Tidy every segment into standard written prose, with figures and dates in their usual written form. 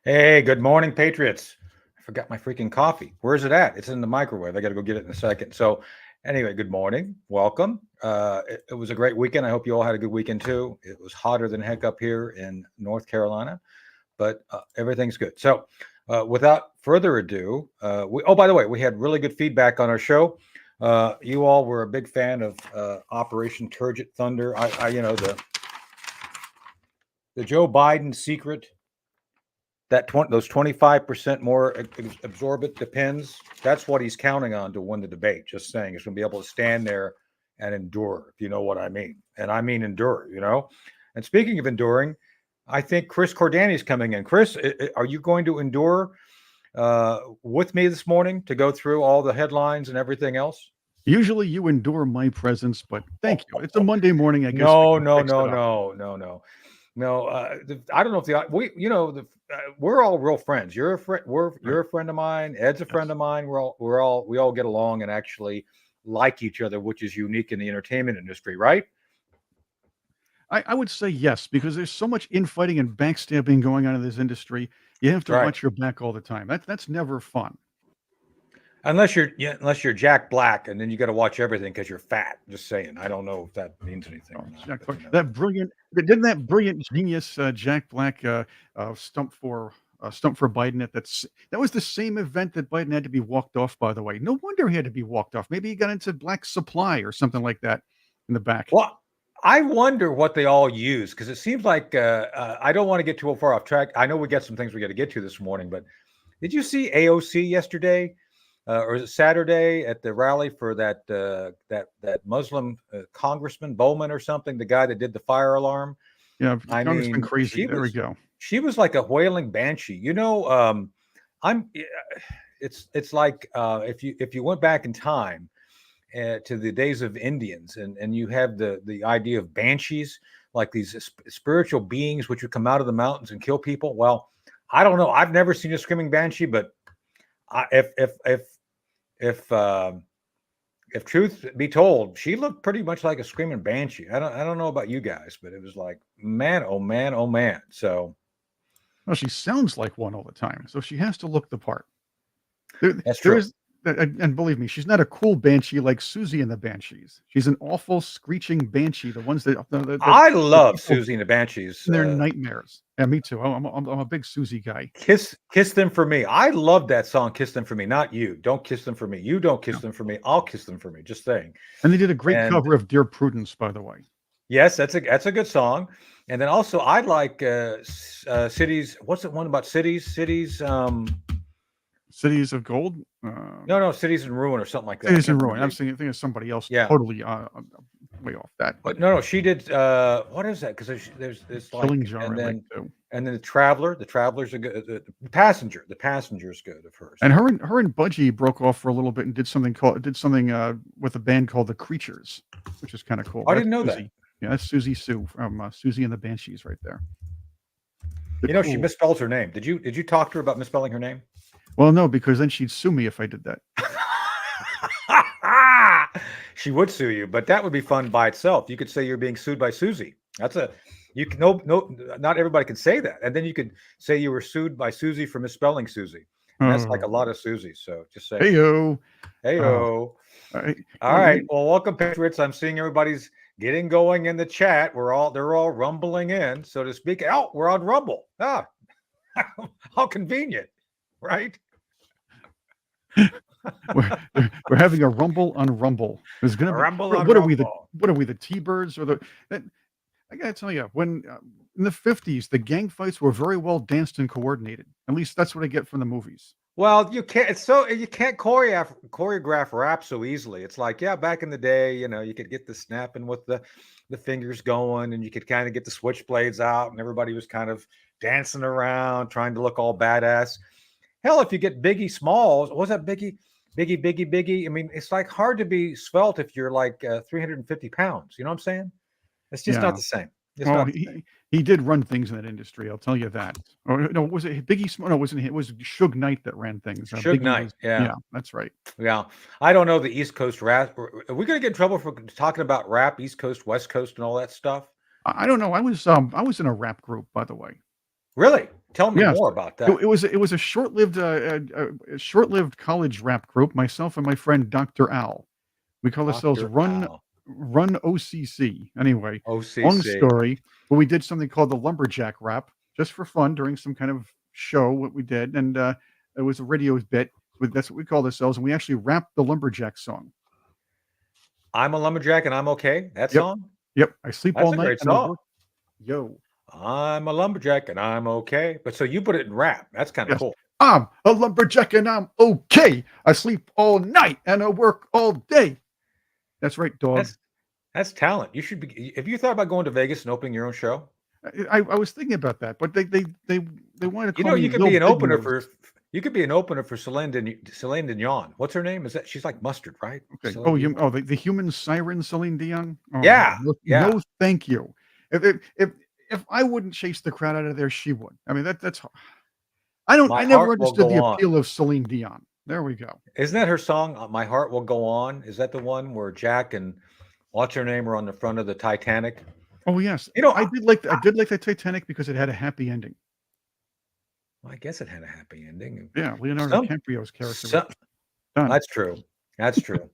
Hey, good morning, Patriots. I forgot my freaking coffee. Where's it at? It's in the microwave. I got to go get it in a second. So, anyway, good morning. Welcome. It was a great weekend. I hope you all had a good weekend too. It was hotter than heck up here in North Carolina, but everything's good. So, without further ado, by the way, we had really good feedback on our show. You all were a big fan of Operation Turgid Thunder. The Joe Biden secret that those 25% more absorbent depends. That's what he's counting on to win the debate. Just saying, he's going to be able to stand there and endure, if you know what I mean. And I mean endure, And speaking of enduring, I think Chris Cordani is coming in. Chris, are you going to endure with me this morning to go through all the headlines and everything else? Usually you endure my presence, but thank you. It's a Monday morning. I guess we No, can no, fix no, it up. no, no, no. No, I don't know if we're all real friends. You're a friend. Right. You're a friend of mine. Ed's a friend Yes. of mine. We all get along and actually like each other, which is unique in the entertainment industry, right? I would say yes, because there's so much infighting and backstabbing going on in this industry. You have to Right. watch your back all the time. That's never fun. Unless you're Jack Black, and then you got to watch everything because you're fat. Just saying. I don't know if that means anything Oh, or not. Jack But, Clark, didn't that brilliant genius Jack Black stump for Biden that was the same event that Biden had to be walked off. By the way, no wonder he had to be walked off. Maybe he got into black supply or something like that in the back. well, I wonder what they all use because it seems like I don't want to get too far off track. I know we got some things we got to get to this morning, but did you see AOC yesterday, or is it Saturday at the rally for that Muslim Congressman Bowman or something, the guy that did the fire alarm? Yeah, I Congressman mean, Crazy. There we go. she was like a wailing banshee. I'm. It's like if you went back in time to the days of Indians, and you have the idea of banshees, like these spiritual beings which would come out of the mountains and kill people. Well, I don't know. I've never seen a screaming banshee, but I, if if truth be told, she looked pretty much like a screaming banshee. I don't know about you guys, but it was like, man, oh man, oh man. So Well, she sounds like one all the time, so she has to look the part. There, that's there true. is, and believe me, she's not a cool banshee like Susie and the Banshees. She's an awful screeching banshee, the ones I that love people Susie and the Banshees. in their nightmares. Yeah, me too. I'm a big Susie guy. Kiss them for me. I love that song, Kiss Them for Me. Not you. Don't kiss them for me. You don't kiss Yeah. them for me. I'll kiss them for me. Just saying. And they did a great And cover of Dear Prudence, by the way. yes, that's a good song. And then also I like cities. What's the one about cities? Cities. Cities of Gold. No, cities in ruin or something like that. I Cities in can't Ruin. remember. I'm thinking of somebody else Yeah, totally way off that. But but no, she did. What is that? Because there's Killing like, Jar I like too. and then the Traveler. The Traveler's a good. The Passenger. The Passenger's good of hers. And her and Budgie broke off for a little bit and did something with a band called the Creatures, which is kind of cool. I That's didn't know that. Susie. Yeah, that's Susie Sue from Susie and the Banshees right there. The She cool. misspells her name. Did you talk to her about misspelling her name? Well, no, because then she'd sue me if I did that. She would sue you, but that would be fun by itself. You could say you're being sued by Susie. That's a you can no, not everybody can say that. And then you could say you were sued by Susie for misspelling Susie. And that's like a Oh, lot of Susies. So just saying. heyo. Hey Oh, oh. I, All right. Well, welcome, Patriots. I'm seeing everybody's getting going in the chat. They're all rumbling in, so to speak. Oh, we're on Rumble. Ah, how convenient, right? we're having a rumble on Rumble. There's gonna be Rumble on what are we the Rumble. T-Birds or the? I gotta tell you, when in the 50s, the gang fights were very well danced and coordinated. At least that's what I get from the movies. Well, you can't. You can't choreograph rap so easily. It's like, yeah, back in the day, you could get the snapping with the fingers going, and you could kind of get the switchblades out, and everybody was kind of dancing around, trying to look all badass. Hell, if you get Biggie Smalls, what was that Biggie? I mean, it's like hard to be svelte if you're like 350 pounds. You know what I'm saying? It's just not Yeah. the same. It's Oh, not the same. he did run things in that industry. I'll tell you that. Or no, was it Biggie? No, it wasn't. It was Suge Knight that ran things. Suge Biggie Knight, was. yeah. Yeah, that's right. Yeah, I don't know the East Coast rap. Are we going to get in trouble for talking about rap, East Coast, West Coast, and all that stuff? I don't know. I was in a rap group, by the way. Really? Tell me Yes. more about It that. it was it was a short-lived college rap group, myself and my friend Dr. Al. We call ourselves Dr. Run Al. Run OCC. Anyway, long OCC. story, but we did something called the lumberjack rap just for fun during some kind of show, what we did, and, it was a radio bit, that's what we called ourselves, and we actually rapped the lumberjack song. I'm a lumberjack and I'm okay. That Yep, song? yep, I sleep That's all a night great and I song. work. Yo. I'm a lumberjack and I'm okay. But so you put it in rap. That's kind of Yes. cool. I'm a lumberjack and I'm okay. I sleep all night and I work all day. That's right, dog. That's that's talent. You should be. Have you thought about going to Vegas and opening your own show? I was thinking about that, but they wanted to You call know, me you could Lil be an Big opener Nose. for. You could be an opener for Celine Dion. What's her name? Is that she's like mustard, right? Okay. Celine Dion. The human siren Celine Dion? Oh, Yeah, no, yeah. no, thank you. If I wouldn't chase the crowd out of there, she would. I mean, that's I My never heart will understood go the on. appeal of Celine Dion. There we go. Isn't that her song? My heart will go on. Is that the one where Jack and what's her name are on the front of the Titanic? Oh, yes. You know, I did like the Titanic because it had a happy ending. I guess it had a happy ending. Yeah, Leonardo Some, DiCaprio's character was some done. that's true. That's true.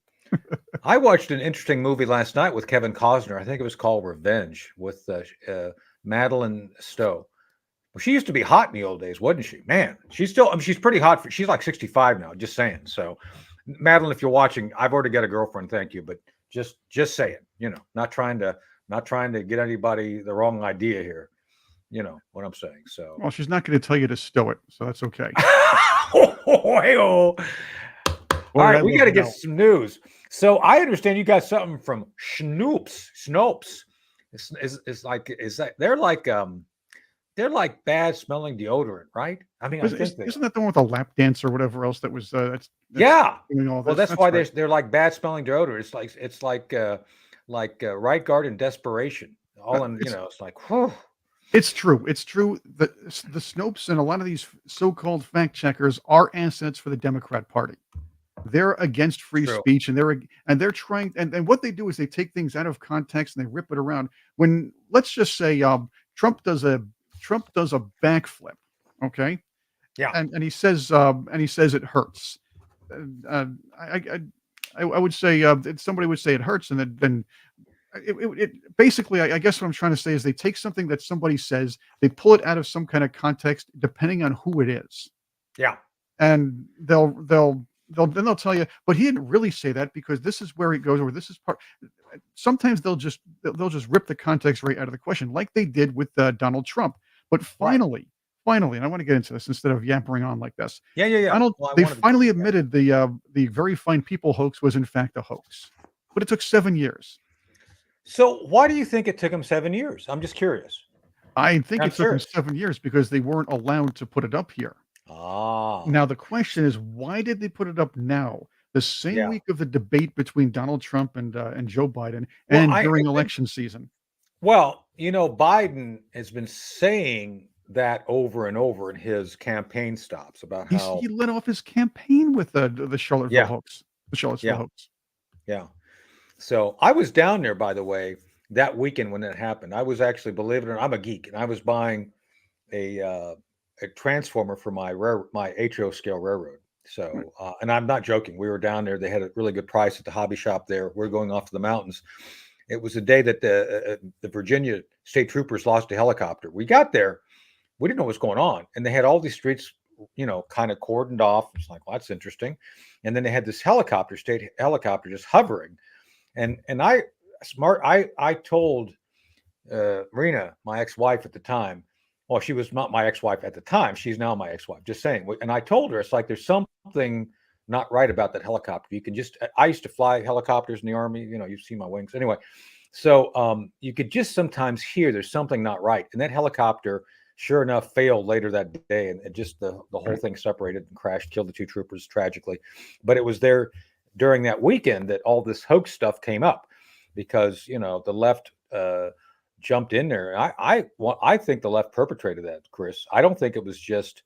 I watched an interesting movie last night with Kevin Costner. I think it was called Revenge with Madeline Stowe. Well, she used to be hot in the old days, wasn't she? Man, she's still. I mean, she's pretty hot. She's like 65 now. Just saying. So, Madeline, if you're watching, I've already got a girlfriend. Thank you, but just saying. You know, not trying to get anybody the wrong idea here. You know what I'm saying. So. Well, she's not gonna tell you to stow it, so that's okay. Hey-oh. All Boy, did I right, we love got to get Mel. some news. So I understand you got something from Snopes. It's like is that they're like bad smelling deodorant, right? I mean, I think they are. Isn't that the one with the lap dance or whatever else that was, that's Yeah. doing all Well, this? that's That's why right. they're like bad smelling deodorant. It's like right guard and desperation. All in, It's it's like, whew. it's true. It's true. The Snopes and a lot of these so-called fact checkers are assets for the Democrat Party. They're against free True. speech, and they're trying, and what they do is they take things out of context and they rip it around. When, let's just say, Trump does a Trump does a backflip, okay, Yeah. and he says it hurts. Uh, I, I I would say, somebody would say it hurts, and then basically, I guess what I'm trying to say is they take something that somebody says, they pull it out of some kind of context, depending on who it is, Yeah. and they'll tell you, but he didn't really say that because this is where it goes, or this is part. Sometimes they'll just rip the context right out of the question, like they did with Donald Trump. But Right. finally, and I want to get into this instead of yappering on like this. Yeah. Yeah. Yeah. Donald, Well, I they wanted to. finally Yeah. admitted the very fine people hoax was in fact a hoax, but it took 7 years. So why do you think it took him 7 years? I'm just curious. I think I'm it took them serious. 7 years because they weren't allowed to put it up here. Ah. Now the question is, why did they put it up now? The same Yeah. week of the debate between Donald Trump and Joe Biden, Well, and I during think. election season. Well, Biden has been saying that over and over in his campaign stops about how. He led off his campaign with the Charlottesville Yeah. hoax, the Charlottesville Yeah. hoax. Yeah. So I was down there, by the way, that weekend when it happened. I was actually, believe it or not, I'm a geek, and I was buying a transformer for my HO scale railroad. Right. So, and I'm not joking. We were down there. They had a really good price at the hobby shop there. We're going off to the mountains. It was the day that the Virginia state troopers lost a helicopter. We got there. We didn't know what was going on, and they had all these streets, kind of cordoned off. It's like, well, that's interesting. And then they had this state helicopter, just hovering. And I told Marina, my ex-wife at the time. Well, she was not my ex-wife at the time. She's now my ex-wife. Just saying. And I told her, it's like there's something not right about that helicopter. You can just. I used to fly helicopters in the Army. You've seen my wings anyway. So you could just sometimes hear there's something not right. And that helicopter, sure enough, failed later that day, and it just the whole Right. thing separated and crashed, killed the two troopers tragically. But it was there during that weekend that all this hoax stuff came up because the left jumped in there. I think the left perpetrated that, Chris. I don't think it was just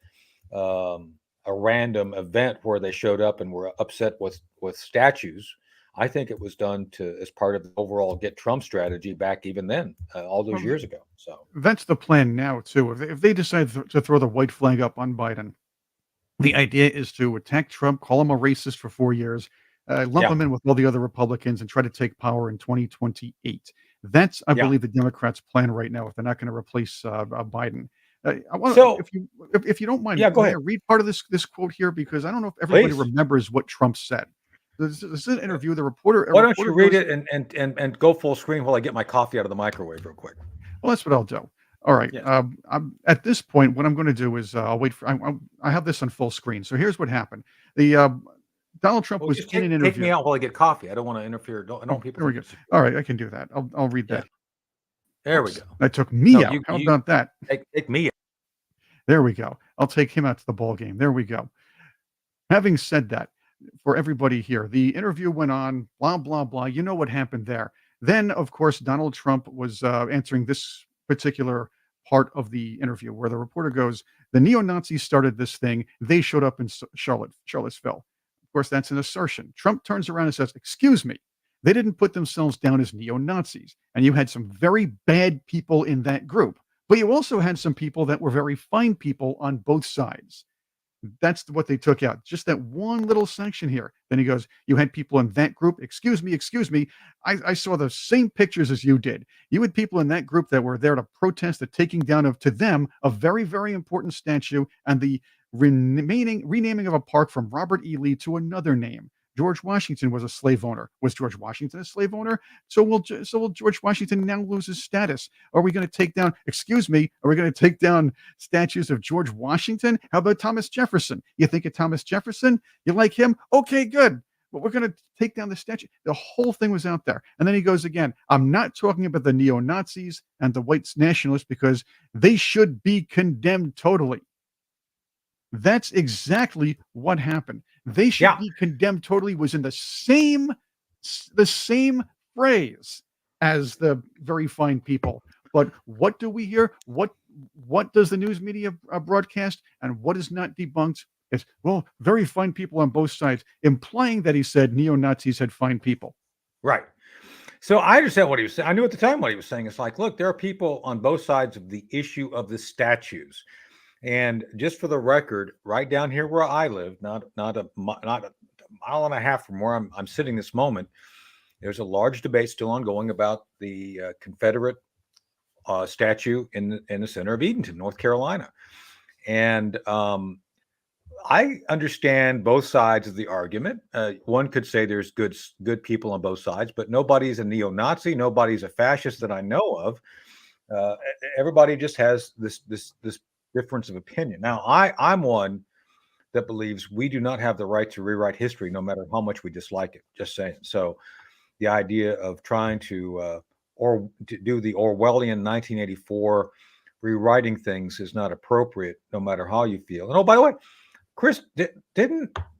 a random event where they showed up and were upset with statues. I think it was done as part of the overall get Trump strategy back even then, all those Well, years ago. So that's the plan now too. If they decide to throw the white flag up on Biden, the idea is to attack Trump, call him a racist for 4 years, lump yeah, him in with all the other Republicans, and try to take power in 2028. That's, I yeah. believe, the Democrats' plan right now if they're not gonna replace, Biden. I wanna So if you don't mind, yeah, go may I ahead, read part of this quote here? Because I don't know if everybody please. remembers what Trump said. This is an interview. A Why don't you reporter read goes. it and go full screen while I get my coffee out of the microwave real quick? Well, that's what I'll do. All right. Yes. At this point, what I'm going to do is I'll wait for. I have this on full screen. So here's what happened. The Donald Trump Well, was just in an take me interview. out while I get coffee. I don't want to interfere. I don't Oh, want people there we think go. it's. All right, I can do that. I'll read Yeah, that. there we Oops, go. that took No, me out. How you about that? take me. There we go. I'll take him out to the ball game. There we go. Having said that, for everybody here, the interview went on, blah, blah, blah. You know what happened there. Then, of course, Donald Trump was answering this particular part of the interview where the reporter goes, the neo Nazis started this thing. They showed up in Charlottesville. Of course, that's an assertion. Trump turns around and says, excuse me, they didn't put themselves down as neo Nazis. And you had some very bad people in that group. But you also had some people that were very fine people on both sides. That's what they took out. Just that one little section here. Then he goes, you had people in that group. Excuse me, excuse me. I saw the same pictures as you did. You had people in that group that were there to protest the taking down of, to them, a very, very important statue and the renaming of a park from Robert E. Lee to another name. George Washington was a slave owner. Was George Washington a slave owner? So will George Washington now lose his status? Are we going to take down, excuse me, are we going to take down statues of George Washington? How about Thomas Jefferson? You think of Thomas Jefferson? You like him? Okay, good. But we're going to take down the statue. The whole thing was out there. And then he goes again, I'm not talking about the neo-Nazis and the white nationalists because they should be condemned totally. That's exactly what happened. They should Yeah, be condemned totally was in the same phrase as the very fine people. But what do we hear? What does the news media broadcast, and what is not debunked? It's, well, very fine people on both sides, implying that he said neo-Nazis had fine people. right. So I understand what he was saying. I knew at the time what he was saying. It's like, look, there are people on both sides of the issue of the statues. And just for the record, right down here where I live, not a mile and a half from where I'm sitting this moment, there's a large debate still ongoing about the Confederate statue in the center of Edenton, North Carolina. And I understand both sides of the argument. One could say there's good people on both sides, but nobody's a neo-Nazi, nobody's a fascist that I know of. Everybody just has this difference of opinion. Now, I'm one that believes we do not have the right to rewrite history, no matter how much we dislike it. Just saying. So, the idea of trying to or to do the Orwellian 1984 rewriting things is not appropriate, no matter how you feel. And oh, by the way, Chris,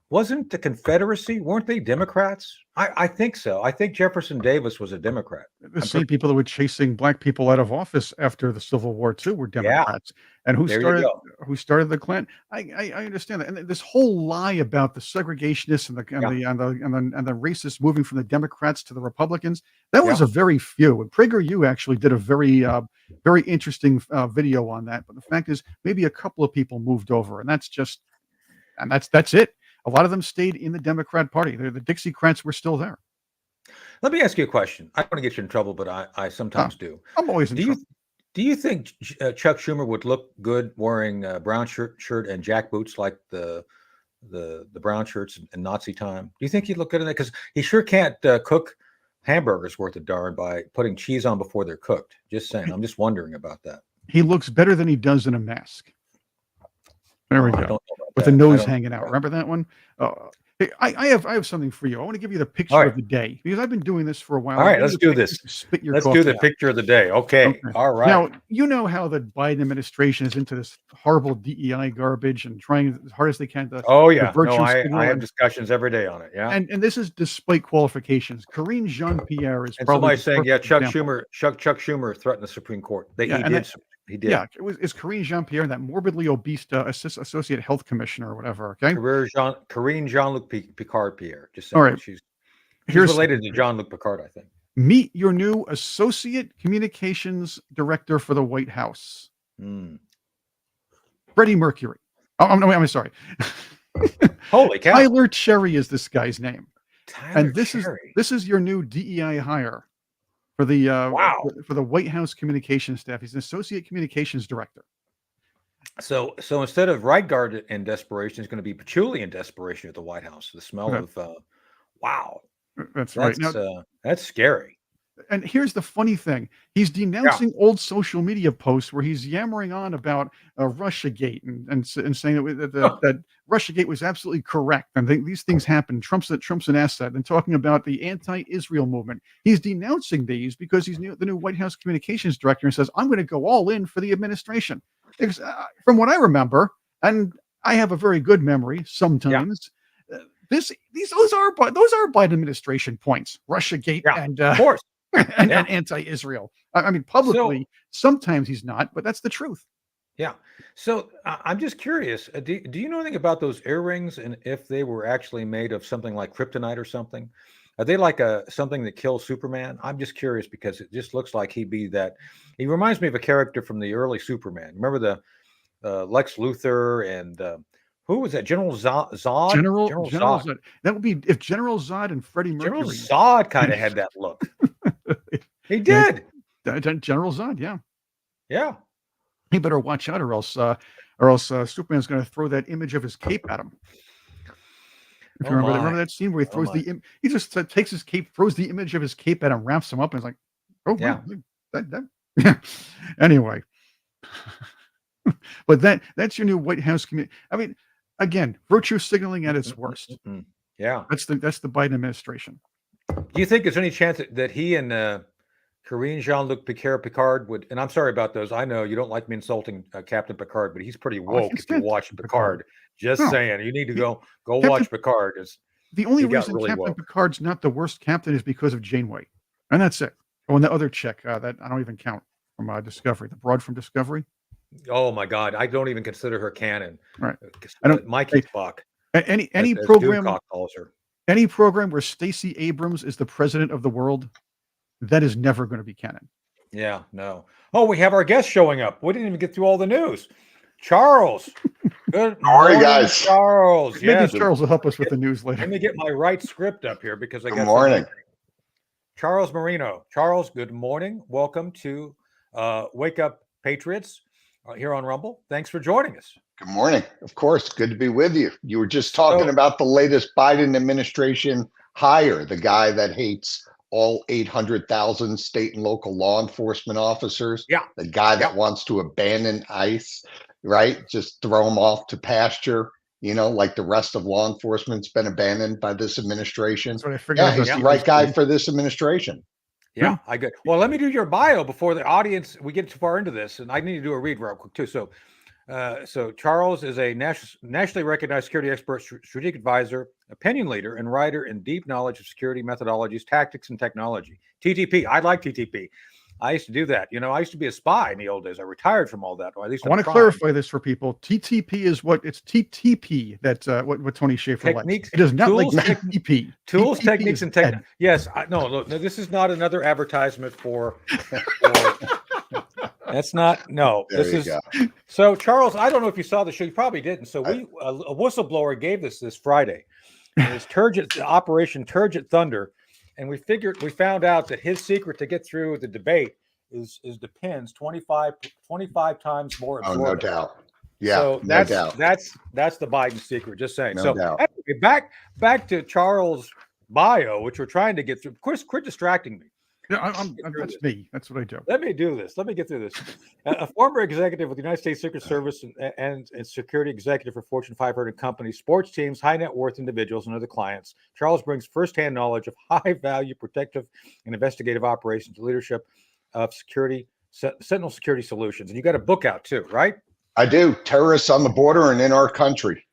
wasn't the Confederacy, weren't they Democrats? I think so. I think Jefferson Davis was a Democrat. The same people that were chasing black people out of office after the Civil War too were Yeah, Democrats. And there you go. who started the Klan? I understand that. And this whole lie about the segregationists and Yeah, the racists moving from the Democrats to the Republicans, that was yeah. a very few. And PragerU actually did a very interesting video on that. But the fact is, maybe a couple of people moved over, and that's it. A lot of them stayed in the Democrat Party. The Dixiecrats were still there. Let me ask you a question. I don't want to get you in trouble, but I Oh, sometimes do. I'm always in Do you trouble. do you think Chuck Schumer would look good wearing a brown shirt and jack boots like the brown shirts in Nazi time? Do you think he'd look good in that? Because he sure can't cook hamburgers worth a darn by putting cheese on before they're cooked. Just saying. I'm just wondering about that. He looks better than he does in a mask. There we Oh, I go. don't know about With the that. I nose don't know hanging out. about Remember that one? Hey, I have something for you. I want to give you the that. All picture right. of the day because I've been doing this for a while. All I'll right. give you Let's the do picture this. to spit your Let's do coffee the out. picture of the day. Okay. Okay. All right. Now, you know how the Biden administration is into this horrible DEI garbage and trying as hard as they can to Oh the yeah. No, virtue I signal. have discussions every day on it. Yeah. And this is despite qualifications. Karine Jean-Pierre is And probably somebody's the saying, yeah, perfect example. Chuck Schumer threatened the Supreme Court. Yeah, He and did. that He did. yeah, it was is Karine Jean-Pierre, that morbidly obese associate health commissioner or whatever. Okay. Karine Jean-Luc Picard Pierre. Just All saying. right. She's He's Here's related to Jean-Luc Picard, I think. meet your new associate communications director for the White House, Mm. Freddie Mercury. Oh, I'm sorry. Holy cow! Tyler Cherry is this guy's name, Tyler and this Cherry. is your new DEI hire for the Wow. for the White House communications staff. He's an associate communications director. So instead of right guard in desperation, it's going to be patchouli in desperation at the White House. The smell Okay. of wow, That's right. Now, that's scary. and here's the funny thing: he's denouncing old social media posts where he's yammering on about RussiaGate and saying that RussiaGate was absolutely correct and these things happened. Trump's an asset, and talking about the anti-Israel movement. He's denouncing these because he's the new White House communications director and says, "I'm going to go all in for the administration." From what I remember, and I have a very good memory sometimes. Those are Biden administration points. RussiaGate and of course. and anti-Israel. I mean, publicly, sometimes he's not, but that's the truth. Yeah. So I'm just curious. Do you know anything about those earrings and if they were actually made of something like kryptonite or something? Are they like something that kills Superman? I'm just curious because it just looks like he'd be that. He reminds me of a character from the early Superman. Remember the Lex Luthor and who was that? General Zod? General Zod. That would be if General Zod and Freddie Mercury. General Zod kind of had that look. He did. General Zod, yeah. Yeah. He better watch out, or else Superman's going to throw that image of his cape at him. If you remember that scene where he throws he just takes his cape, throws the image of his cape at him, wraps him up, and is like, "Oh yeah, yeah." Anyway, but that's your new White House committee. I mean, again, virtue signaling at its worst. Yeah, that's the Biden administration. Do you think there's any chance that he and Karine Jean-Luc Picard would? And I'm sorry about those. I know you don't like me insulting Captain Picard, but he's pretty woke. If you watch Picard, just saying, you need to go watch Picard. The only reason Captain Picard's not the worst captain is because of Janeway, and that's it. Oh, and the other chick that I don't even count from Discovery, the broad from Discovery. Oh my God, I don't even consider her canon. Right. I don't. Mikey Spock. Any program. Any program where Stacey Abrams is the president of the world, that is never going to be canon. Yeah, no. Oh, we have our guest showing up. We didn't even get through all the news. Charles. Good morning, guys. Charles. Maybe Charles will help us with the news later. Let me get my right script up here because I got. Good morning. Charles Marino. Charles, good morning. Welcome to Wake Up Patriots here on Rumble. Thanks for joining us. Good morning. Of course, good to be with you. You were just talking about the latest Biden administration hire, the guy that hates all 800,000 state and local law enforcement officers. Yeah. The guy that wants to abandon ICE, right? Just throw them off to pasture, like the rest of law enforcement's been abandoned by this administration. That's what I figured. He's the right guy for this administration. Yeah, I get. Well, let me do your bio before the audience. We get too far into this, and I need to do a read real quick too. So Charles is a nationally recognized security expert, strategic advisor, opinion leader, and writer in deep knowledge of security methodologies, tactics, and technology. TTP. I like TTP. I used to do that. I used to be a spy in the old days. I retired from all that. Or at least I want to clarify this for people. TTP is it's TTP. That's what Tony Shaffer likes. It does not like TTP. Tools, TTP techniques, and tech. Yes. No, look, this is not another advertisement for that's not. No, there this is. Go. So, Charles, I don't know if you saw the show. You probably didn't. So, a whistleblower gave this Friday. It's Operation Turgid Thunder. And we found out that his secret to get through the debate is depends 25 times more. Oh, no doubt. Yeah, so no doubt. That's the Biden secret. Just saying. No doubt. Anyway, back to Charles' bio, which we're trying to get through. Of course, quit distracting me. Yeah, that's me. That's what I do. Let me do this. Let me get through this. A former executive with the United States Secret Service and security executive for Fortune 500 companies, sports teams, high net worth individuals, and other clients, Charles brings firsthand knowledge of high value protective and investigative operations, leadership of Sentinel Security Solutions. And you got a book out too, right? I do. Terrorists on the border and in our country.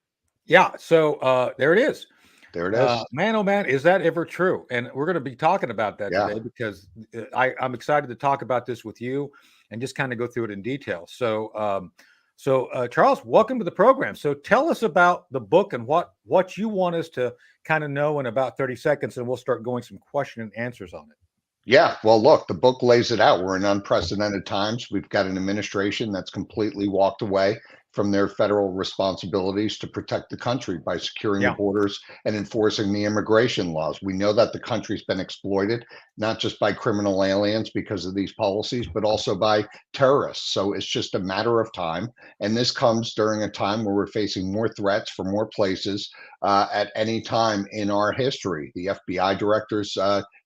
Yeah. So there it is. There it is. Man, oh man, is that ever true? And we're going to be talking about that today because I'm excited to talk about this with you and just kind of go through it in detail. So So, Charles, welcome to the program. So, tell us about the book and what you want us to kind of know in about 30 seconds, and we'll start going some question and answers on it. Yeah, well, look, the book lays it out. We're in unprecedented times. We've got an administration that's completely walked away from their federal responsibilities to protect the country by securing the Yeah. borders and enforcing the immigration laws. We know that the country's been exploited, not just by criminal aliens because of these policies, but also by terrorists. So it's just a matter of time. And this comes during a time where we're facing more threats from more places at any time in our history. The FBI directors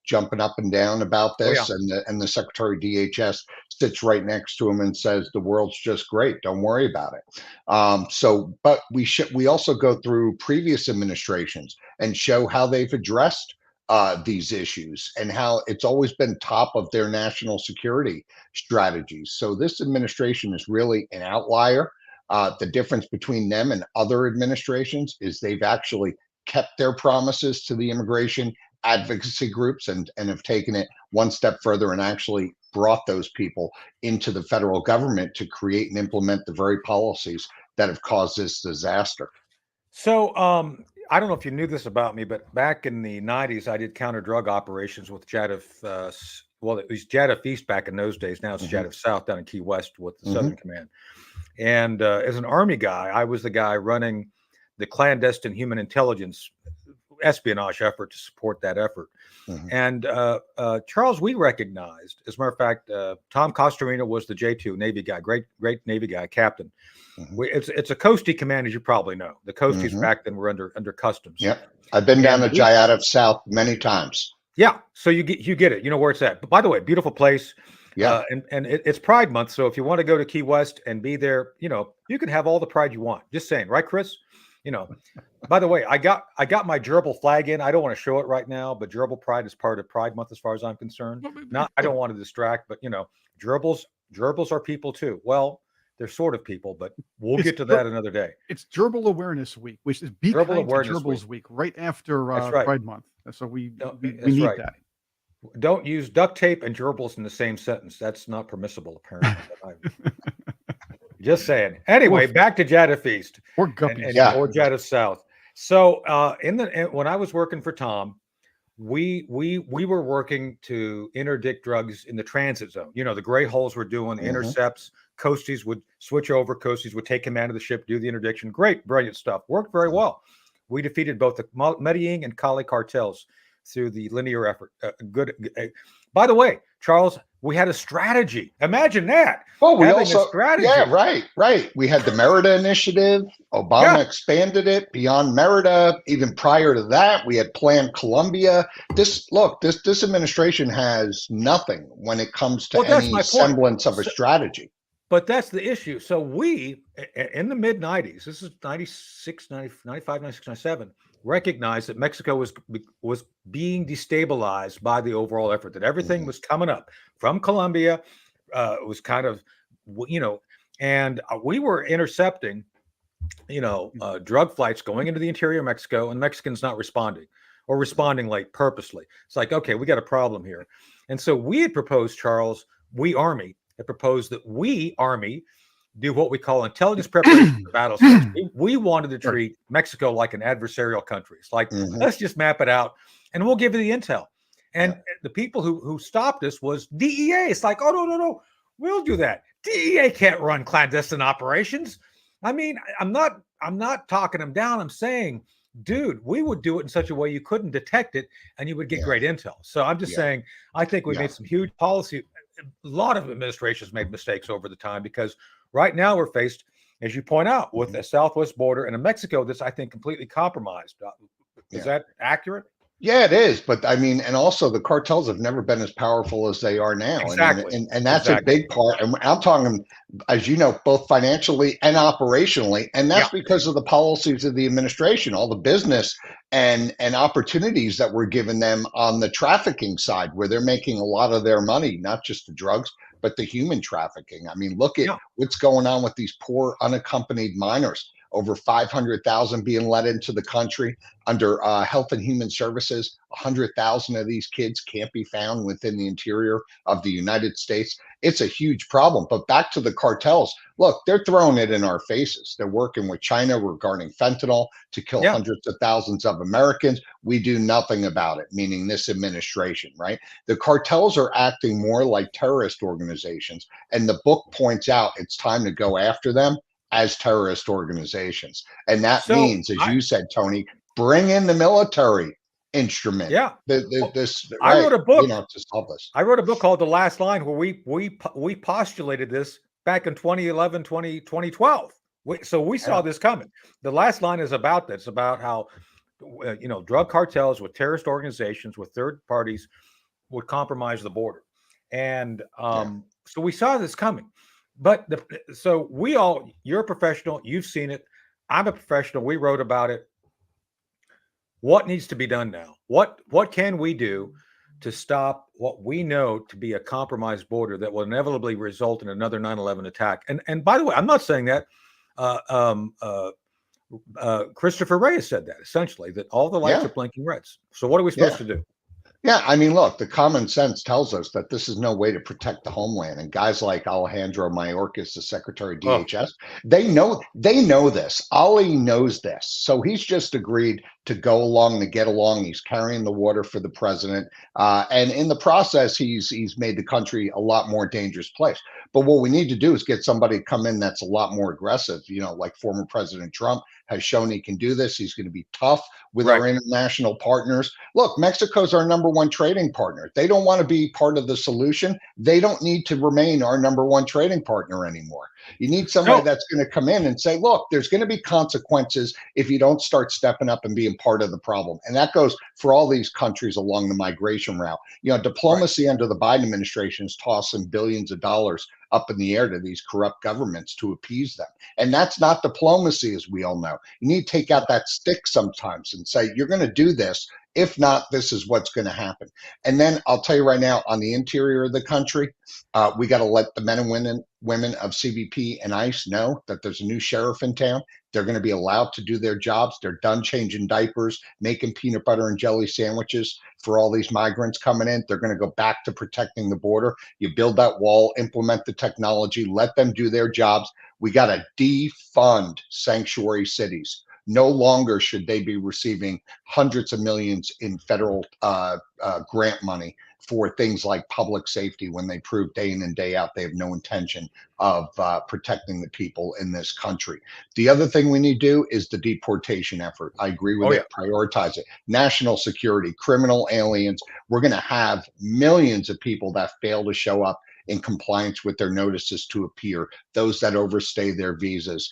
jumping up and down about Oh, this, yeah. and the Secretary of DHS sits right next to him and says the world's just great. Don't worry about it. But we also go through previous administrations and show how they've addressed these issues and how it's always been top of their national security strategies. So this administration is really an outlier. The difference between them and other administrations is they've actually kept their promises to the immigration advocacy groups and have taken it one step further and actually brought those people into the federal government to create and implement the very policies that have caused this disaster. So, I don't know if you knew this about me, but back in the 90s, I did counter drug operations with JADF. Well, it was JADF East back in those days. Now it's JADF South down in Key West with the Southern Command. And as an Army guy, I was the guy running the clandestine human intelligence espionage effort to support that effort. And Charles, we recognized, as a matter of fact, Tom Costarino was the J2 Navy guy, great Navy guy, captain. It's a coastie command, as you probably know. The coasties back then were under customs. Yeah, I've been down to JIADF South many times. Yeah, so you get it. You know where it's at. But by the way, beautiful place. Yeah, and it's Pride Month, so if you want to go to Key West and be there, you can have all the pride you want. Just saying, right, Chris? By the way, I got my gerbil flag in. I don't want to show it right now, but gerbil pride is part of Pride Month as far as I'm concerned. I don't want to distract, but gerbils are people too. Well, they're sort of people, but we'll get to that another day. It's Gerbil Awareness Week, which is Be Gerbil Kind to Awareness Gerbils Week, right after right. Pride Month. So we That's need right. that. Don't use duct tape and gerbils in the same sentence. That's not permissible, apparently. Just saying. Anyway, back to JADF East Or guppies. or JADF South. So when I was working for Tom, we were working to interdict drugs in the transit zone. The gray holes were doing the intercepts. Coasties would switch over. Coasties would take command of the ship, do the interdiction. Great, brilliant stuff. Worked very well. We defeated both the Medellin and Cali cartels through the linear effort. By the way, Charles, we had a strategy. Imagine that. Well, we having also a strategy. Yeah, right. We had the Merida Initiative. Obama expanded it beyond Merida. Even prior to that, we had Plan Colombia. This administration has nothing when it comes to any semblance of a strategy. But that's the issue. So we, in the mid 90s, this is 96, 95, 96, 97, recognized that Mexico was being destabilized by the overall effort, that everything was coming up from Colombia. It was kind of, and we were intercepting, drug flights going into the interior of Mexico, and Mexicans not responding or responding late purposely. It's like, okay, we got a problem here. And so we had proposed, Charles, we Army had proposed that we Army do what we call intelligence preparation for battle steps. We wanted to treat Mexico like an adversarial country. It's like, let's just map it out and we'll give you the intel. And the people who stopped us was DEA. It's like, oh, no, we'll do that. DEA can't run clandestine operations. I mean, I'm not talking them down. I'm saying, dude, we would do it in such a way you couldn't detect it and you would get great intel. So I'm just saying, I think we made some huge policy. A lot of administrations made mistakes over the time because right now we're faced, as you point out, with a southwest border and a Mexico that's, I think, completely compromised. Is that accurate? Yeah, it is. But I mean, and also the cartels have never been as powerful as they are now. Exactly. And that's a big part. And I'm talking, as you know, both financially and operationally. And that's because of the policies of the administration, all the business and opportunities that were given them on the trafficking side, where they're making a lot of their money, not just the drugs, but the human trafficking. I mean, look at what's going on with these poor unaccompanied minors. over 500,000 being let into the country under Health and Human Services. 100,000 of these kids can't be found within the interior of the United States. It's a huge problem. But back to the cartels. Look, they're throwing it in our faces. They're working with China regarding fentanyl to kill hundreds of thousands of Americans. We do nothing about it, meaning this administration, right? The cartels are acting more like terrorist organizations. And the book points out it's time to go after them as terrorist organizations. And that means, as you said, Tony, bring in the military instrument. Yeah. I wrote a book, to solve this. I wrote a book called The Last Line, where we postulated this back in 2011, 2012. So we saw this coming. The Last Line is about this, about how, drug cartels with terrorist organizations, with third parties would compromise the border. And so we saw this coming. But you're a professional, you've seen it. I'm a professional. We wrote about it. What needs to be done now? What can we do to stop what we know to be a compromised border that will inevitably result in another 9/11 attack? And by the way, I'm not saying that. Christopher Reyes said that, essentially, that all the lights are blinking reds. So what are we supposed to do? Yeah, I mean, look, the common sense tells us that this is no way to protect the homeland. And guys like Alejandro Mayorkas, the Secretary of DHS, they know this. Ali knows this. So he's just agreed to go along to get along. He's carrying the water for the president. And in the process, he's made the country a lot more dangerous place. But what we need to do is get somebody to come in that's a lot more aggressive, like former President Trump has shown he can do this. He's going to be tough with our international partners. Look, Mexico's our number one trading partner. They don't want to be part of the solution. They don't need to remain our number one trading partner anymore. You need somebody that's going to come in and say, look, there's going to be consequences if you don't start stepping up and being part of the problem. And that goes for all these countries along the migration route. Diplomacy under the Biden administration is tossing billions of dollars up in the air to these corrupt governments to appease them. And that's not diplomacy, as we all know. You need to take out that stick sometimes and say, you're going to do this. If not, this is what's going to happen. And then I'll tell you right now, on the interior of the country, we got to let the men and women of CBP and ICE know that there's a new sheriff in town. They're going to be allowed to do their jobs. They're done changing diapers, making peanut butter and jelly sandwiches for all these migrants coming in. They're going to go back to protecting the border. You build that wall, implement the technology, let them do their jobs. We got to defund sanctuary cities. No longer should they be receiving hundreds of millions in federal grant money for things like public safety when they prove day in and day out they have no intention of protecting the people in this country. The other thing we need to do is the deportation effort. I agree with it. Prioritize it. National security, criminal aliens. We're going to have millions of people that fail to show up in compliance with their notices to appear, those that overstay their visas,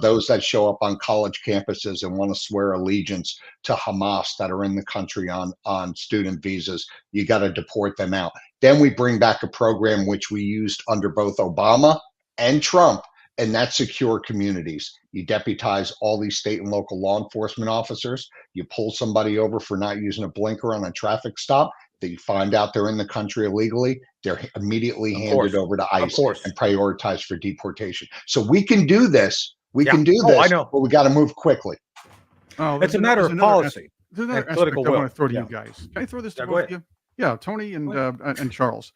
those that show up on college campuses and want to swear allegiance to Hamas that are in the country on student visas. You got to deport them out. Then we bring back a program which we used under both Obama and Trump, and that's secure communities. You deputize all these state and local law enforcement officers. You pull somebody over for not using a blinker on a traffic stop. That you find out they're in the country illegally, they're immediately handed over to ICE and prioritized for deportation. So we can do this. We can do this, I know. But we got to move quickly. It's a matter of policy. There's another political aspect I will. want to throw to you guys. Can I throw this to both of you? Yeah, Tony and Charles.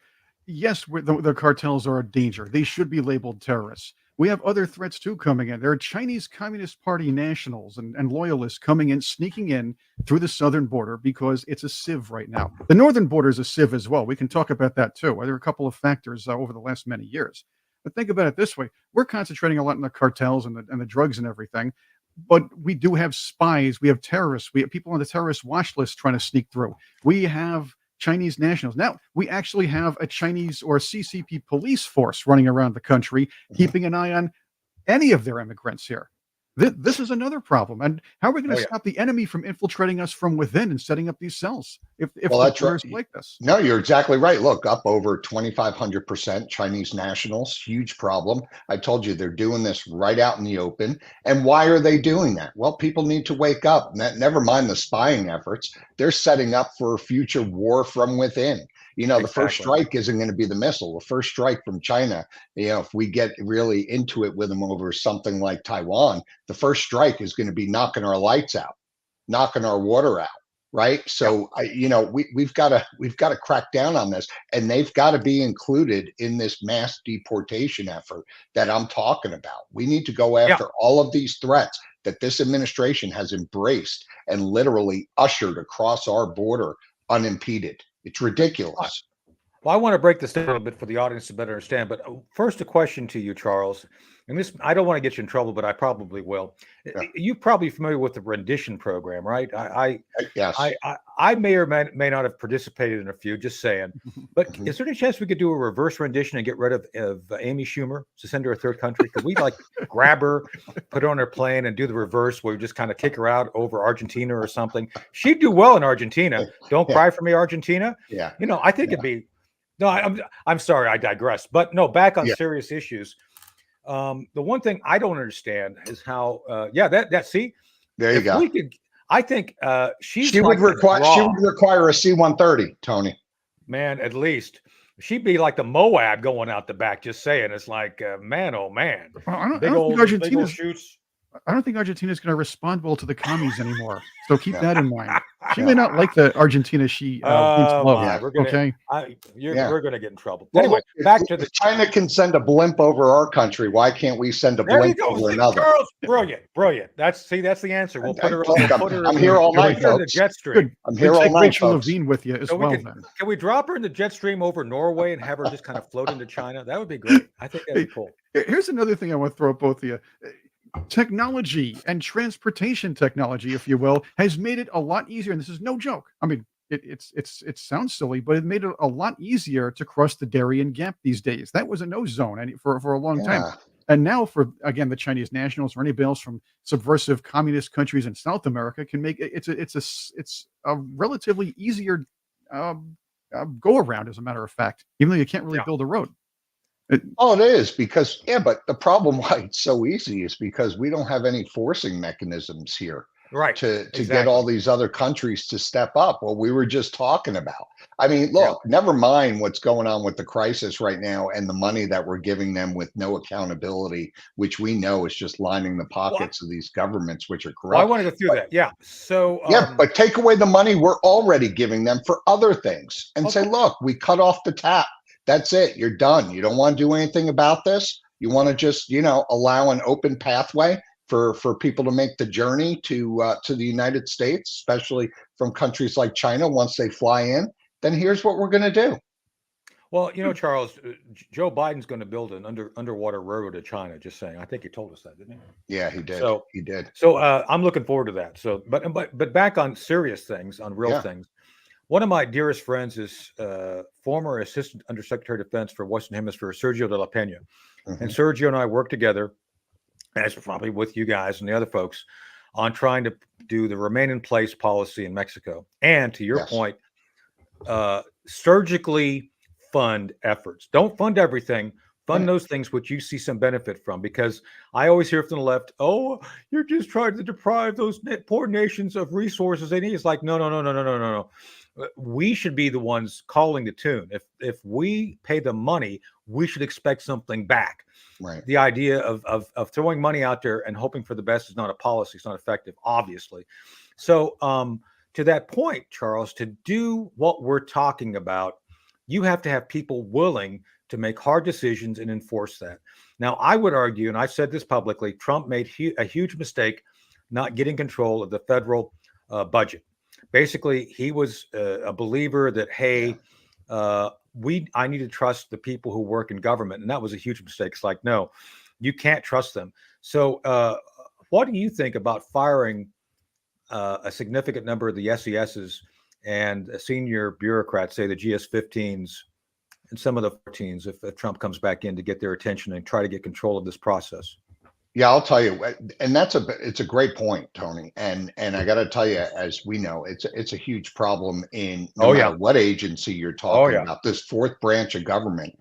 Yes, the cartels are a danger. They should be labeled terrorists. We have other threats too coming in. There are Chinese Communist Party nationals and loyalists coming in, sneaking in through the southern border because it's a sieve right now. The northern border is a sieve as well. We can talk about that too. There are a couple of factors over the last many years. But think about it this way. We're concentrating a lot on the cartels and the drugs and everything. But we do have spies. We have terrorists. We have people on the terrorist watch list trying to sneak through. We have Chinese nationals. Now, we actually have a Chinese or CCP police force running around the country, keeping an eye on any of their immigrants here. This is another problem. And how are we going to stop the enemy from infiltrating us from within and setting up these cells if that's right. Like this? No, you're exactly right. Look, up over 2,500% Chinese nationals, huge problem. I told you they're doing this right out in the open. And why are they doing that? Well, people need to wake up. Never mind the spying efforts. They're setting up for a future war from within. The first Exactly. strike isn't going to be the missile. The first strike from China, if we get really into it with them over something like Taiwan, the first strike is going to be knocking our lights out, knocking our water out. Right. Yep. So, we've got to crack down on this, and they've got to be included in this mass deportation effort that I'm talking about. We need to go Yeah. after all of these threats that this administration has embraced and literally ushered across our border unimpeded. It's ridiculous. Well, I want to break this down a little bit for the audience to better understand. But first, a question to you, Charles. And this, I don't want to get you in trouble, but I probably will. Yeah. You're probably familiar with the rendition program, right? Yes. I may or may not have participated in a few, just saying. But is there any chance we could do a reverse rendition and get rid of Amy Schumer to send her a third country? Could we grab her, put her on her plane, and do the reverse where we just kind of kick her out over Argentina or something? She'd do well in Argentina. Don't cry for me, Argentina. Yeah. I think it'd be. No, I'm sorry, I digress. But no, back on Yeah. serious issues. The one thing I don't understand is how. See, There you if go. we could, I think she would require a C-130, Tony. Man, at least she'd be like the Moab going out the back. Just saying, it's like man, oh man, I big don't old shoots. I don't think Argentina is going to respond well to the commies anymore. So keep Yeah. that in mind. She may not like the Argentina she thinks love. Yeah. We're gonna, Okay. we're going to get in trouble. Well, Anyway, look, back to the. if China can send a blimp over our country, why can't we send a There you blimp go, over see, another? Charles. Brilliant. That's the answer. We'll put her. Look, We'll put her I'm here all night, put her in the folks. jet stream. Good. I'm here all Take night, Rachel folks. Levine with you as So well. Then can we drop her in the jet stream over Norway and have her just kind of float into China? That would be great. I think that'd be cool. here's another thing I want to throw at both of you. Technology and transportation technology, if you will, has made it a lot easier. And this is no joke. I mean, it sounds silly, but it made it a lot easier to cross the Darien Gap these days. That was a no zone for a long time. Yeah. And now, for again, the Chinese nationals or anybody else from subversive communist countries in South America can make it's a relatively easier go around, as a matter of fact, even though you can't really build a road. Oh, it is because, but the problem why it's so easy is because we don't have any forcing mechanisms here, Right. To Exactly. get all these other countries to step up. What we were just talking about. I mean, look, never mind what's going on with the crisis right now and the money that we're giving them with no accountability, which we know is just lining the pockets of these governments, which are corrupt. Well, I want to go through that. Yeah. So But take away the money we're already giving them for other things and say, look, we cut off the tap. That's it. You're done. You don't want to do anything about this. You want to just, allow an open pathway for people to make the journey to the United States, especially from countries like China. Once they fly in, then here's what we're going to do. Well, Charles, Joe Biden's going to build an underwater railroad to China. Just saying. I think he told us that, didn't he? Yeah, he did. He did. So I'm looking forward to that. So, but back on serious things, on real things. One of my dearest friends is former Assistant Undersecretary of Defense for Western Hemisphere, Sergio de la Pena. And Sergio and I work together, as probably with you guys and the other folks, on trying to do the remain in place policy in Mexico. And to your point, surgically fund efforts. Don't fund everything. Fund those things which you see some benefit from, because I always hear from the left, "Oh, you're just trying to deprive those poor nations of resources they need." It's like, no. We should be the ones calling the tune. If we pay the money, we should expect something back. Right. The idea of throwing money out there and hoping for the best is not a policy. It's not effective, obviously. So to that point, Charles, to do what we're talking about, you have to have people willing to make hard decisions and enforce that. Now, I would argue, and I've said this publicly, Trump made a huge mistake not getting control of the federal budget. Basically, he was a believer that, hey, I need to trust the people who work in government. And that was a huge mistake. It's like, no, you can't trust them. So what do you think about firing a significant number of the SESs and senior bureaucrats, say the GS-15s and some of the 14s, if Trump comes back in, to get their attention and try to get control of this process? Yeah, I'll tell you, and it's a great point, Tony. And I got to tell you, as we know, it's a huge problem in no matter what agency you're talking about. This fourth branch of government,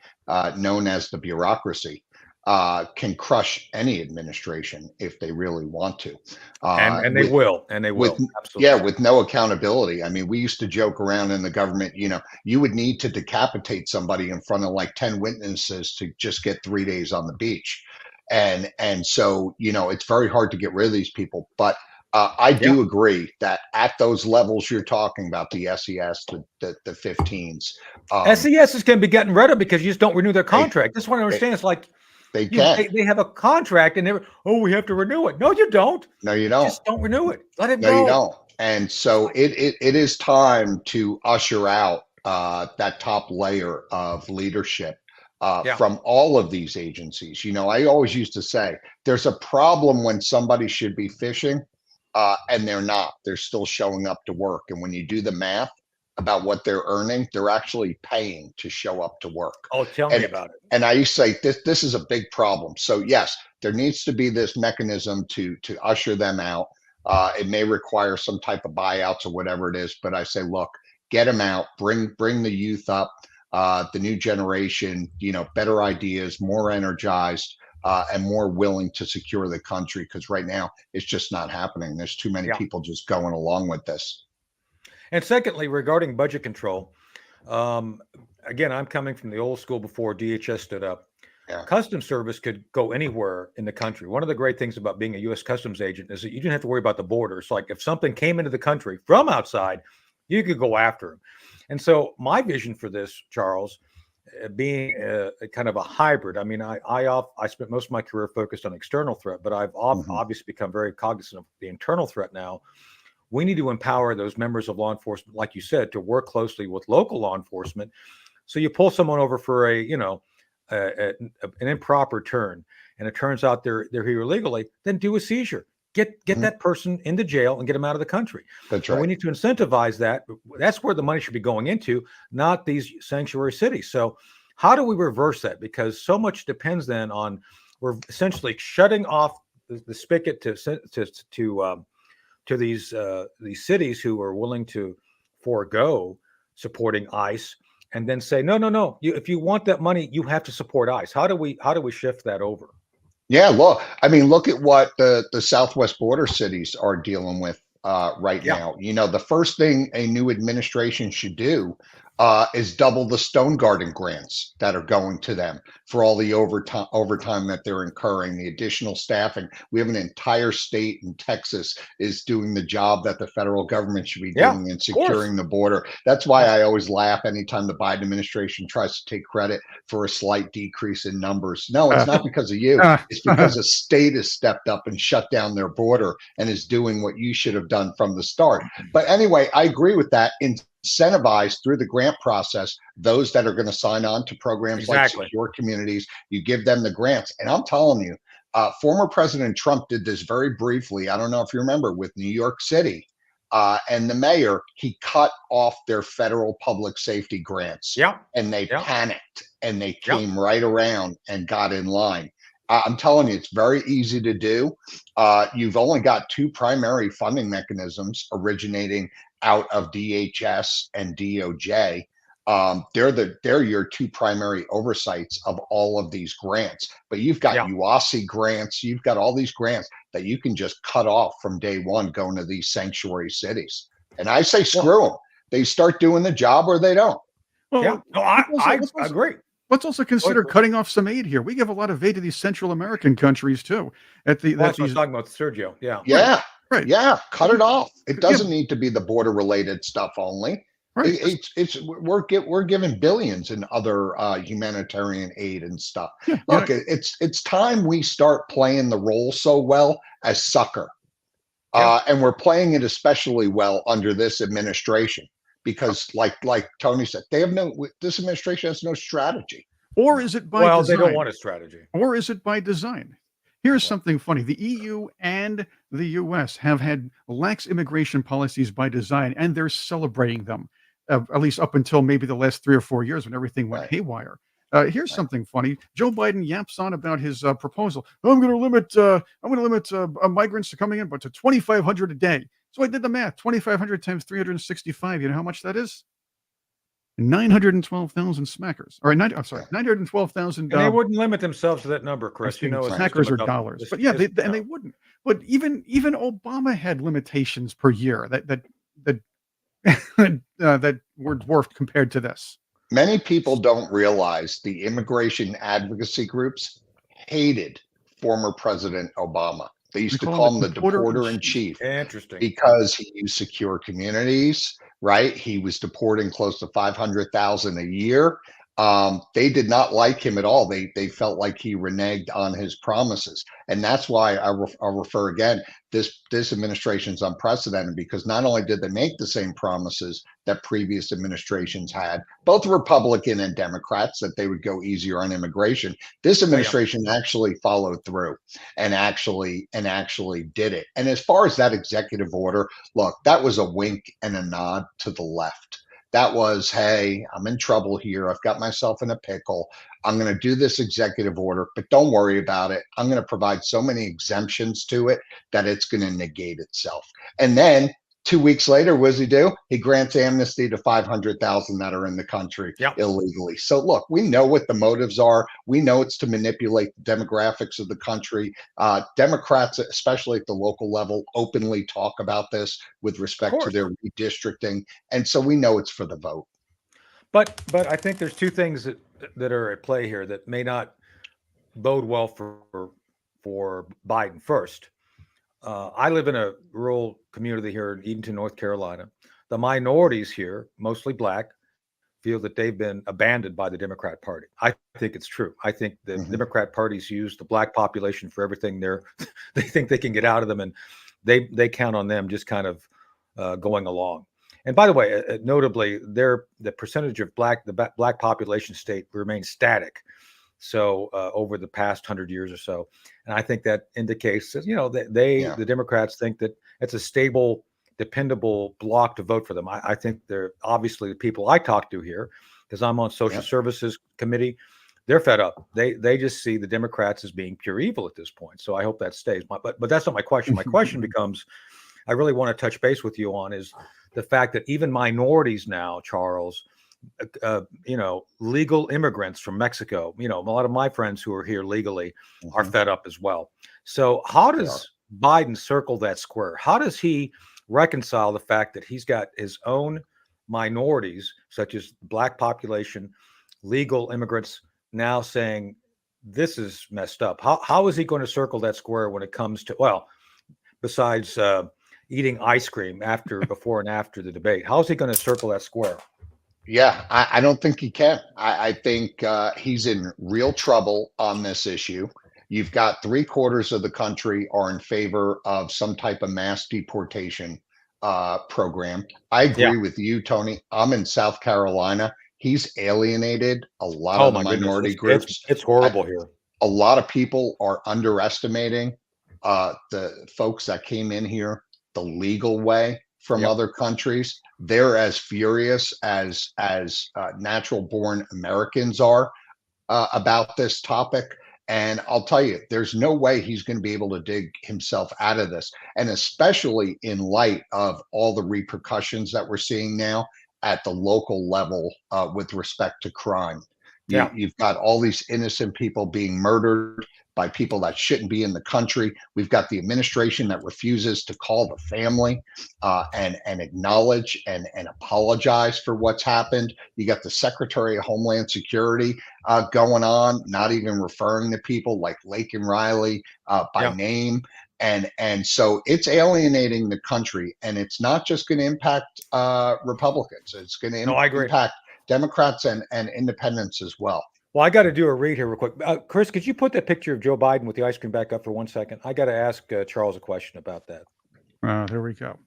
known as the bureaucracy, can crush any administration if they really want to. And they will, and they With will. Absolutely. with no accountability. I mean, we used to joke around in the government, you would need to decapitate somebody in front of like 10 witnesses to just get 3 days on the beach. And so, it's very hard to get rid of these people. But I Yeah. do agree that at those levels you're talking about, the SES, the 15s, SESs can be getting rid of because you just don't renew their they, contract. This one I they, understand. It's like they can. they have a contract and we have to renew it. No, you don't. No, you don't. Just don't renew it. Let it No, you go. don't. And so it is time to usher out that top layer of leadership Yeah. from all of these agencies. I always used to say there's a problem when somebody should be fishing and they're not. They're still showing up to work. And when you do the math about what they're earning, they're actually paying to show up to work. Oh, tell me about it. And I used to say this is a big problem. So yes, there needs to be this mechanism to usher them out. It may require some type of buyouts or whatever it is, but I say, look, get them out, bring the youth up, the new generation, better ideas, more energized, and more willing to secure the country. Because right now it's just not happening. There's too many people just going along with this. And secondly, regarding budget control, again, I'm coming from the old school before DHS stood up. Yeah. Customs service could go anywhere in the country. One of the great things about being a U.S. customs agent is that you didn't have to worry about the borders. Like if something came into the country from outside, you could go after them. And so my vision for this, Charles, being a kind of a hybrid. I mean, I spent most of my career focused on external threat, but I've obviously become very cognizant of the internal threat now. We need to empower those members of law enforcement, like you said, to work closely with local law enforcement. So you pull someone over for an improper turn, and it turns out they're here illegally, then do a seizure. Get that person into jail and get them out of the country. That's right. right. We need to incentivize that. That's where the money should be going into, not these sanctuary cities. So how do we reverse that? Because so much depends then on, we're essentially shutting off the spigot to these cities who are willing to forego supporting ICE, and then say, no. If you want that money, you have to support ICE. How do we shift that over? Yeah, look at what the Southwest border cities are dealing with right now. The first thing a new administration should do is double the Stone Garden grants that are going to them for all the overtime that they're incurring, the additional staffing. We have an entire state in Texas is doing the job that the federal government should be doing in securing the border. That's why I always laugh anytime the Biden administration tries to take credit for a slight decrease in numbers. No, it's not because of you. It's because a state has stepped up and shut down their border and is doing what you should have done from the start. But anyway, I agree with that. Incentivize through the grant process those that are going to sign on to programs like Secure Communities. You give them the grants. And I'm telling you, former President Trump did this very briefly. I don't know if you remember, with New York City and the mayor, he cut off their federal public safety grants. And they panicked and they came right around and got in line. I'm telling you, it's very easy to do. You've only got two primary funding mechanisms originating out of DHS and DOJ. They're your two primary oversights of all of these grants. But you've got UASI grants, you've got all these grants that you can just cut off from day one going to these sanctuary cities. And I say screw them. They start doing the job or they don't. Well, I agree. Let's also consider cutting off some aid here. We give a lot of aid to these Central American countries too. That's what I was talking about, Sergio. Right. Yeah, cut it off. It doesn't need to be the border related stuff only. Right. We're giving billions in other humanitarian aid and stuff. Look, it's time we start playing the role so well as sucker, and we're playing it especially well under this administration because, like Tony said, this administration has no strategy. Or is it by design? They don't want a strategy. Or is it by design? Here's something funny. The EU and the US have had lax immigration policies by design, and they're celebrating them, at least up until maybe the last 3 or 4 years when everything went haywire. Here's something funny. Joe Biden yaps on about his proposal. I'm going to limit migrants to coming in, but to 2,500 a day. So I did the math. 2,500 times 365. You know how much that is? and 912,000 smackers. Or I'm sorry, 912,000. And they wouldn't limit themselves to that number, I was Chris. You thinking know, it's smackers just or about dollars, this- but yeah, this- and they wouldn't. But even Obama had limitations per year that that were dwarfed compared to this. Many people don't realize the immigration advocacy groups hated former President Obama. They used to call him the deporter in chief Interesting. because he used secure communities, right? He was deporting close to 500,000 a year. They did not like him at all. They felt like he reneged on his promises, and that's why I'll refer again. This administration's unprecedented because not only did they make the same promises that previous administrations had, both Republican and Democrats, that they would go easier on immigration. This administration actually followed through and actually did it. And as far as that executive order, look, that was a wink and a nod to the left. That was, hey, I'm in trouble here. I've got myself in a pickle. I'm going to do this executive order, but don't worry about it. I'm going to provide so many exemptions to it that it's going to negate itself. And then 2 weeks later, what does he do? He grants amnesty to 500,000 that are in the country illegally. So look, we know what the motives are. We know it's to manipulate the demographics of the country. Democrats, especially at the local level, openly talk about this with respect to their redistricting. And so we know it's for the vote. But I think there's two things that are at play here that may not bode well for Biden. First, I live in a rural community here in Edenton, North Carolina. The minorities here, mostly black, feel that they've been abandoned by the Democrat Party. I think it's true. I think the Democrat parties use the black population for everything they think they can get out of them, and they count on them just kind of going along. And by the way, notably, the percentage of the black population state remains static. So over the past 100 years or so, and I think that indicates that the Democrats think that it's a stable, dependable bloc to vote for them. I think they're obviously the people I talk to here, because I'm on Social Services Committee. They're fed up. They just see the Democrats as being pure evil at this point. So I hope that stays. But that's not my question. My question becomes, I really want to touch base with you on is the fact that even minorities now, Charles, legal immigrants from Mexico, a lot of my friends who are here legally are fed up as well. So how does Biden circle that square? How does he reconcile the fact that he's got his own minorities, such as black population, legal immigrants, now saying this is messed up? How is he going to circle that square when it comes to, well, besides eating ice cream before and after the debate? How is he going to circle that square? Yeah, I don't think he can. I think he's in real trouble on this issue. You've got 3/4 of the country are in favor of some type of mass deportation program. I agree with you, Tony. I'm in South Carolina. He's alienated a lot of the minority groups. It's horrible here. A lot of people are underestimating the folks that came in here the legal way from other countries. They're as furious as natural born Americans are about this topic. And I'll tell you, there's no way he's going to be able to dig himself out of this. And especially in light of all the repercussions that we're seeing now at the local level with respect to crime. You've got all these innocent people being murdered by people that shouldn't be in the country. We've got the administration that refuses to call the family and acknowledge and apologize for what's happened. You got the Secretary of Homeland Security going on, not even referring to people like Lake and Riley by name. And so it's alienating the country, and it's not just going to impact Republicans. It's going to impact Democrats and independents as well. Well, I got to do a read here real quick. Chris, could you put that picture of Joe Biden with the ice cream back up for 1 second? I got to ask Charles a question about that. There we go.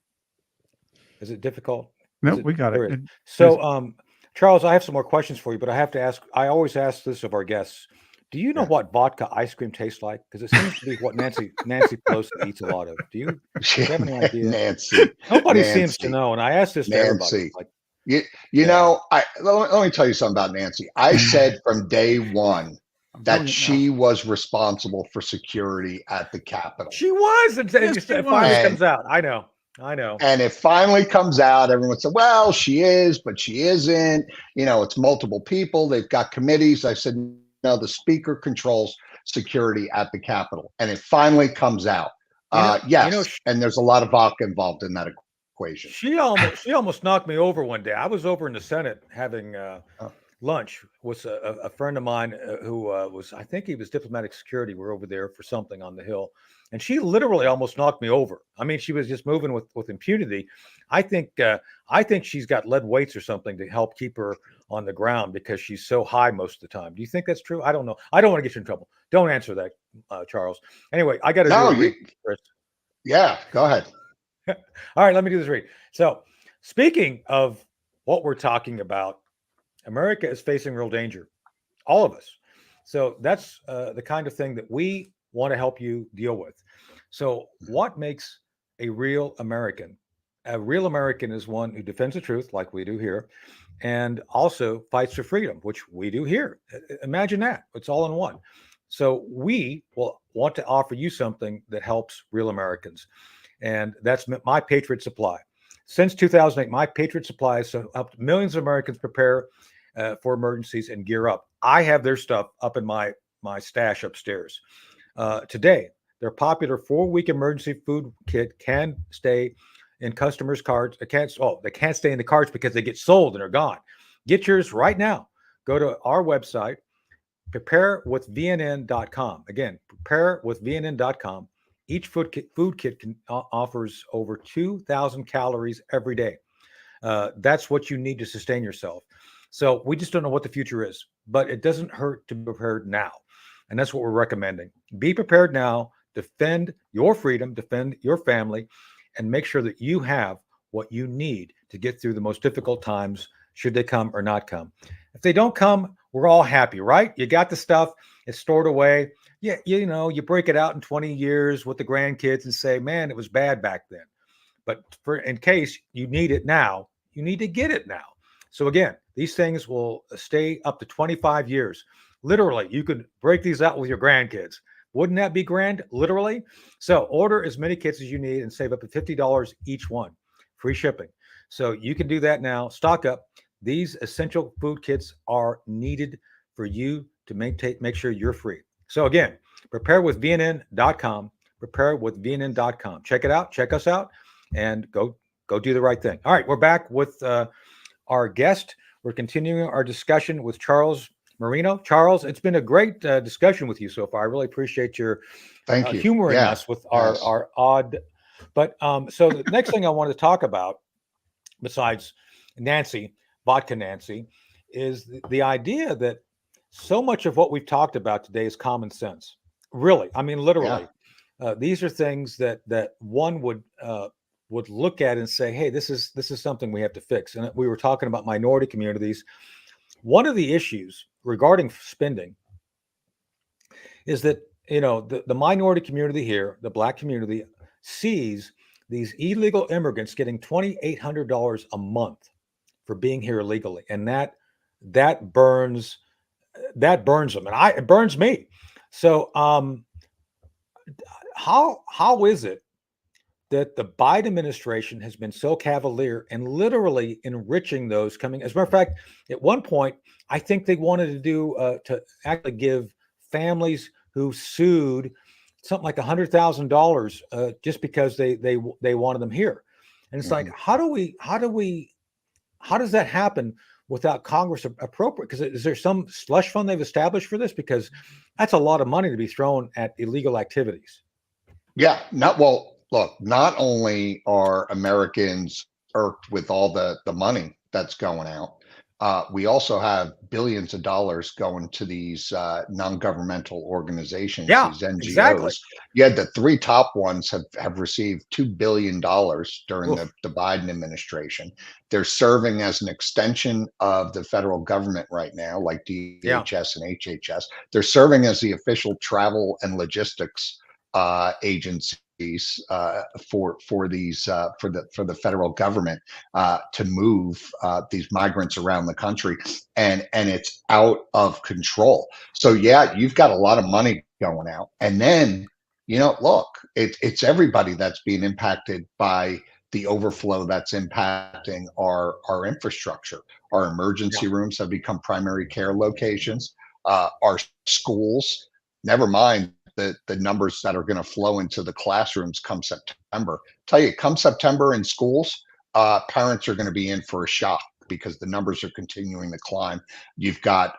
Is it difficult? No, we got it. So, Charles, I have some more questions for you, but I have to ask, I always ask this of our guests. Do you know what vodka ice cream tastes like? Because it seems to be what Nancy Pelosi eats a lot of. Do you have any idea? Nobody seems to know. And I asked this to everybody. Like, you know, let me tell you something about Nancy. I said from day one that she was responsible for security at the Capitol. She was, until it finally comes out. I know. I know. And it finally comes out. Everyone said, well, she is, but she isn't. It's multiple people. They've got committees. I said, no, the speaker controls security at the Capitol. And it finally comes out. Yes. And there's a lot of vodka involved in that equation. She almost knocked me over one day. I was over in the Senate having lunch with a friend of mine who was, I think he was diplomatic security. We're over there for something on the Hill. And she literally almost knocked me over. I mean, she was just moving with impunity. I think she's got lead weights or something to help keep her on the ground because she's so high most of the time. Do you think that's true? I don't know. I don't want to get you in trouble. Don't answer that, Charles. Anyway, I got to do a read, Chris. Yeah, go ahead. All right, let me do this read. So, speaking of what we're talking about, America is facing real danger, all of us. So that's the kind of thing that we want to help you deal with. So what makes a real American? A real American is one who defends the truth, like we do here, and also fights for freedom, which we do here. Imagine that. It's all in one. So we will want to offer you something that helps real Americans. And that's My Patriot Supply. Since 2008, My Patriot Supply has helped millions of Americans prepare for emergencies and gear up. I have their stuff up in my stash upstairs. Today, their popular 4-week emergency food kit can stay in customers' carts. They can't stay in the carts because they get sold and are gone. Get yours right now. Go to our website, preparewithvnn.com. Again, preparewithvnn.com. Each food kit offers over 2,000 calories every day. That's what you need to sustain yourself. So we just don't know what the future is, but it doesn't hurt to be prepared now. And that's what we're recommending. Be prepared now, defend your freedom, defend your family, and make sure that you have what you need to get through the most difficult times, should they come or not come. If they don't come, we're all happy, right? You got the stuff, it's stored away. Yeah, you break it out in 20 years with the grandkids and say, man, it was bad back then. But in case you need it now, you need to get it now. So again, these things will stay up to 25 years. Literally, you could break these out with your grandkids. Wouldn't that be grand? Literally. So order as many kits as you need and save up to $50 each one. Free shipping. So you can do that now. Stock up. These essential food kits are needed for you to make sure you're free. So again, preparewithvnn.com, preparewithvnn.com. Check it out. Check us out and go do the right thing. All right, we're back with our guest. We're continuing our discussion with Charles Marino. Charles, it's been a great discussion with you so far. I really appreciate your humoring us with our odd. But so the next thing I want to talk about, besides Vodka Nancy, is the idea that so much of what we've talked about today is common sense. Really, I mean, literally, these are things that one would look at and say, hey, this is something we have to fix. And we were talking about minority communities. One of the issues regarding spending is that, the minority community here, the Black community, sees these illegal immigrants getting $2,800 a month for being here illegally. And that burns them. And it burns me. So how is it that the Biden administration has been so cavalier and literally enriching those coming? As a matter of fact, at one point, I think they wanted to do to actually give families who sued something like $100,000 just because they wanted them here. And it's like, how does that happen without Congress appropriate? Because is there some slush fund they've established for this? Because that's a lot of money to be thrown at illegal activities. Yeah, look, not only are Americans irked with all the money that's going out, we also have billions of dollars going to these non-governmental organizations, these NGOs. Exactly. Yeah, the 3 top ones have received $2 billion during the Biden administration. They're serving as an extension of the federal government right now, like DHS and HHS. They're serving as the official travel and logistics agencies for the federal government to move these migrants around the country, and it's out of control. So you've got a lot of money going out, and then look, it's everybody that's being impacted by the overflow that's impacting our infrastructure. Our emergency rooms have become primary care locations. Our schools, never mind the numbers that are going to flow into the classrooms come September. Tell you, come September in schools, parents are going to be in for a shock because the numbers are continuing to climb. You've got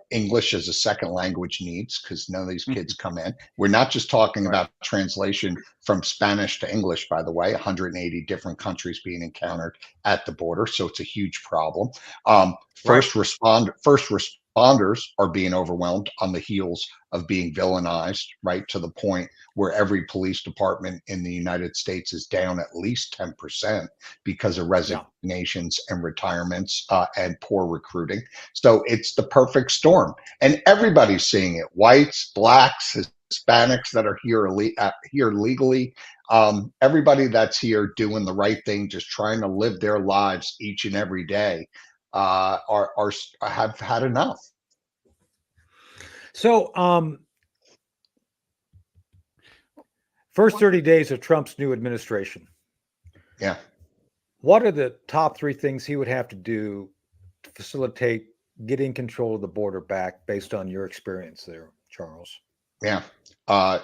English as a second language needs because none of these kids come in. We're not just talking about translation from Spanish to English, by the way, 180 different countries being encountered at the border. So it's a huge problem. First responders are being overwhelmed on the heels of being villainized, right, to the point where every police department in the United States is down at least 10% because of resignations and retirements and poor recruiting. So it's the perfect storm, and everybody's seeing it: whites, blacks, Hispanics that are here legally. Everybody that's here doing the right thing, just trying to live their lives each and every day, have had enough. So, first 30 days of Trump's new administration. Yeah. What are the top 3 things he would have to do to facilitate getting control of the border back based on your experience there, Charles? Yeah.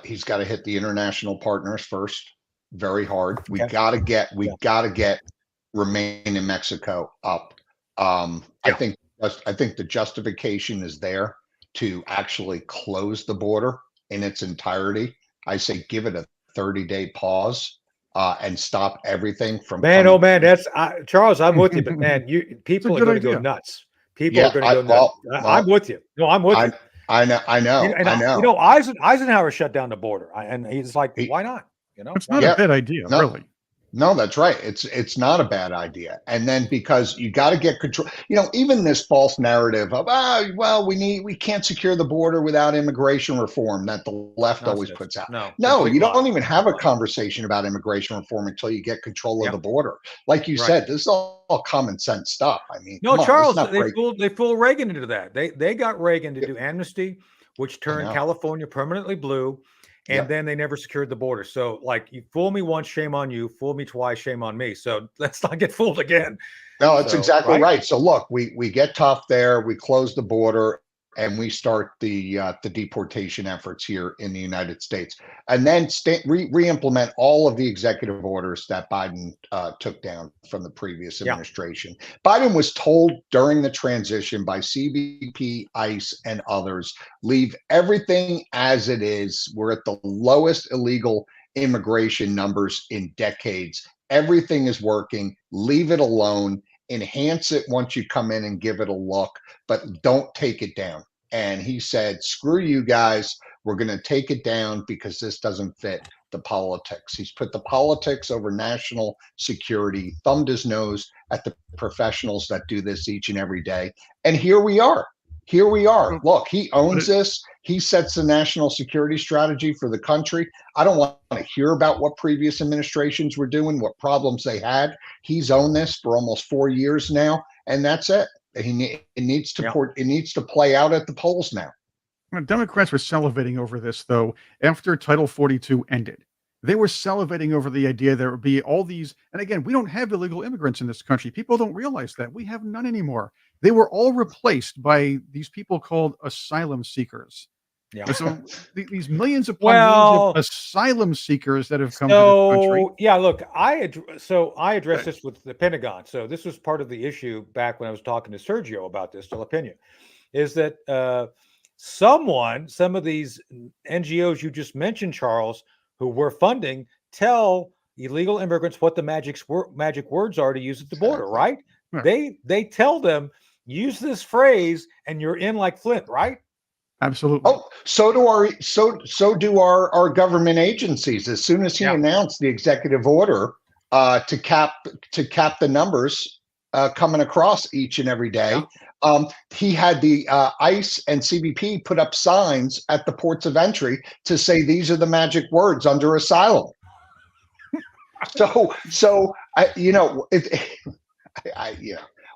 He's got to hit the international partners first, very hard. We Okay. got to get Remain in Mexico up. I think the justification is there to actually close the border in its entirety. I say give it a 30-day pause and stop everything from Oh man, that's Charles. I'm with you, but man, people are going to go idea. nuts. People are going to go nuts. I'm with you. No, I'm with you. I know. Eisenhower shut down the border, and he's like, why not? It's not a bad idea, really. No, that's right. It's not a bad idea. And then because you got to get control, even this false narrative of, we can't secure the border without immigration reform that the left always puts out. No, you don't even have a conversation about immigration reform until you get control of the border. Like you said, this is all common sense stuff. I mean, no, Charles, they fooled Reagan into that. They got Reagan to do amnesty, which turned California permanently blue. And then they never secured the border. So, like, you fool me once, shame on you. Fool me twice, shame on me. So let's not get fooled again. No, that's exactly right. So look, we get tough there. We close the border, and we start the deportation efforts here in the United States, and then re-implement all of the executive orders that Biden took down from the previous administration. Biden was told during the transition by CBP, ICE, and others, leave everything as it is. We're at the lowest illegal immigration numbers in decades. Everything is working. Leave it alone. Enhance it once you come in and give it a look, but don't take it down. And he said, screw you guys. We're going to take it down because this doesn't fit the politics. He's put the politics over national security, thumbed his nose at the professionals that do this each and every day. And here we are. Look, he owns this. He sets the national security strategy for the country. I don't want to hear about what previous administrations were doing, what problems they had. He's owned this for almost 4 years now, and that's it. It needs to play out at the polls now. Democrats were salivating over this, though, after Title 42 ended. They were salivating over the idea there would be all these, and again, we don't have illegal immigrants in this country. People don't realize that. We have none anymore. They were all replaced by these people called asylum seekers. Yeah. So these millions upon millions of asylum seekers that have come to this country. Yeah, look, I addressed this with the Pentagon. So this was part of the issue back when I was talking to Sergio about this, Jalapeno, is that some of these NGOs you just mentioned, Charles, who we're funding, tell illegal immigrants what the magic words are to use at the border, right? They tell them, use this phrase and you're in like Flint, right? Absolutely. Oh, so do our government agencies. As soon as he announced the executive order to cap the numbers coming across each and every day, he had the ICE and CBP put up signs at the ports of entry to say these are the magic words under asylum.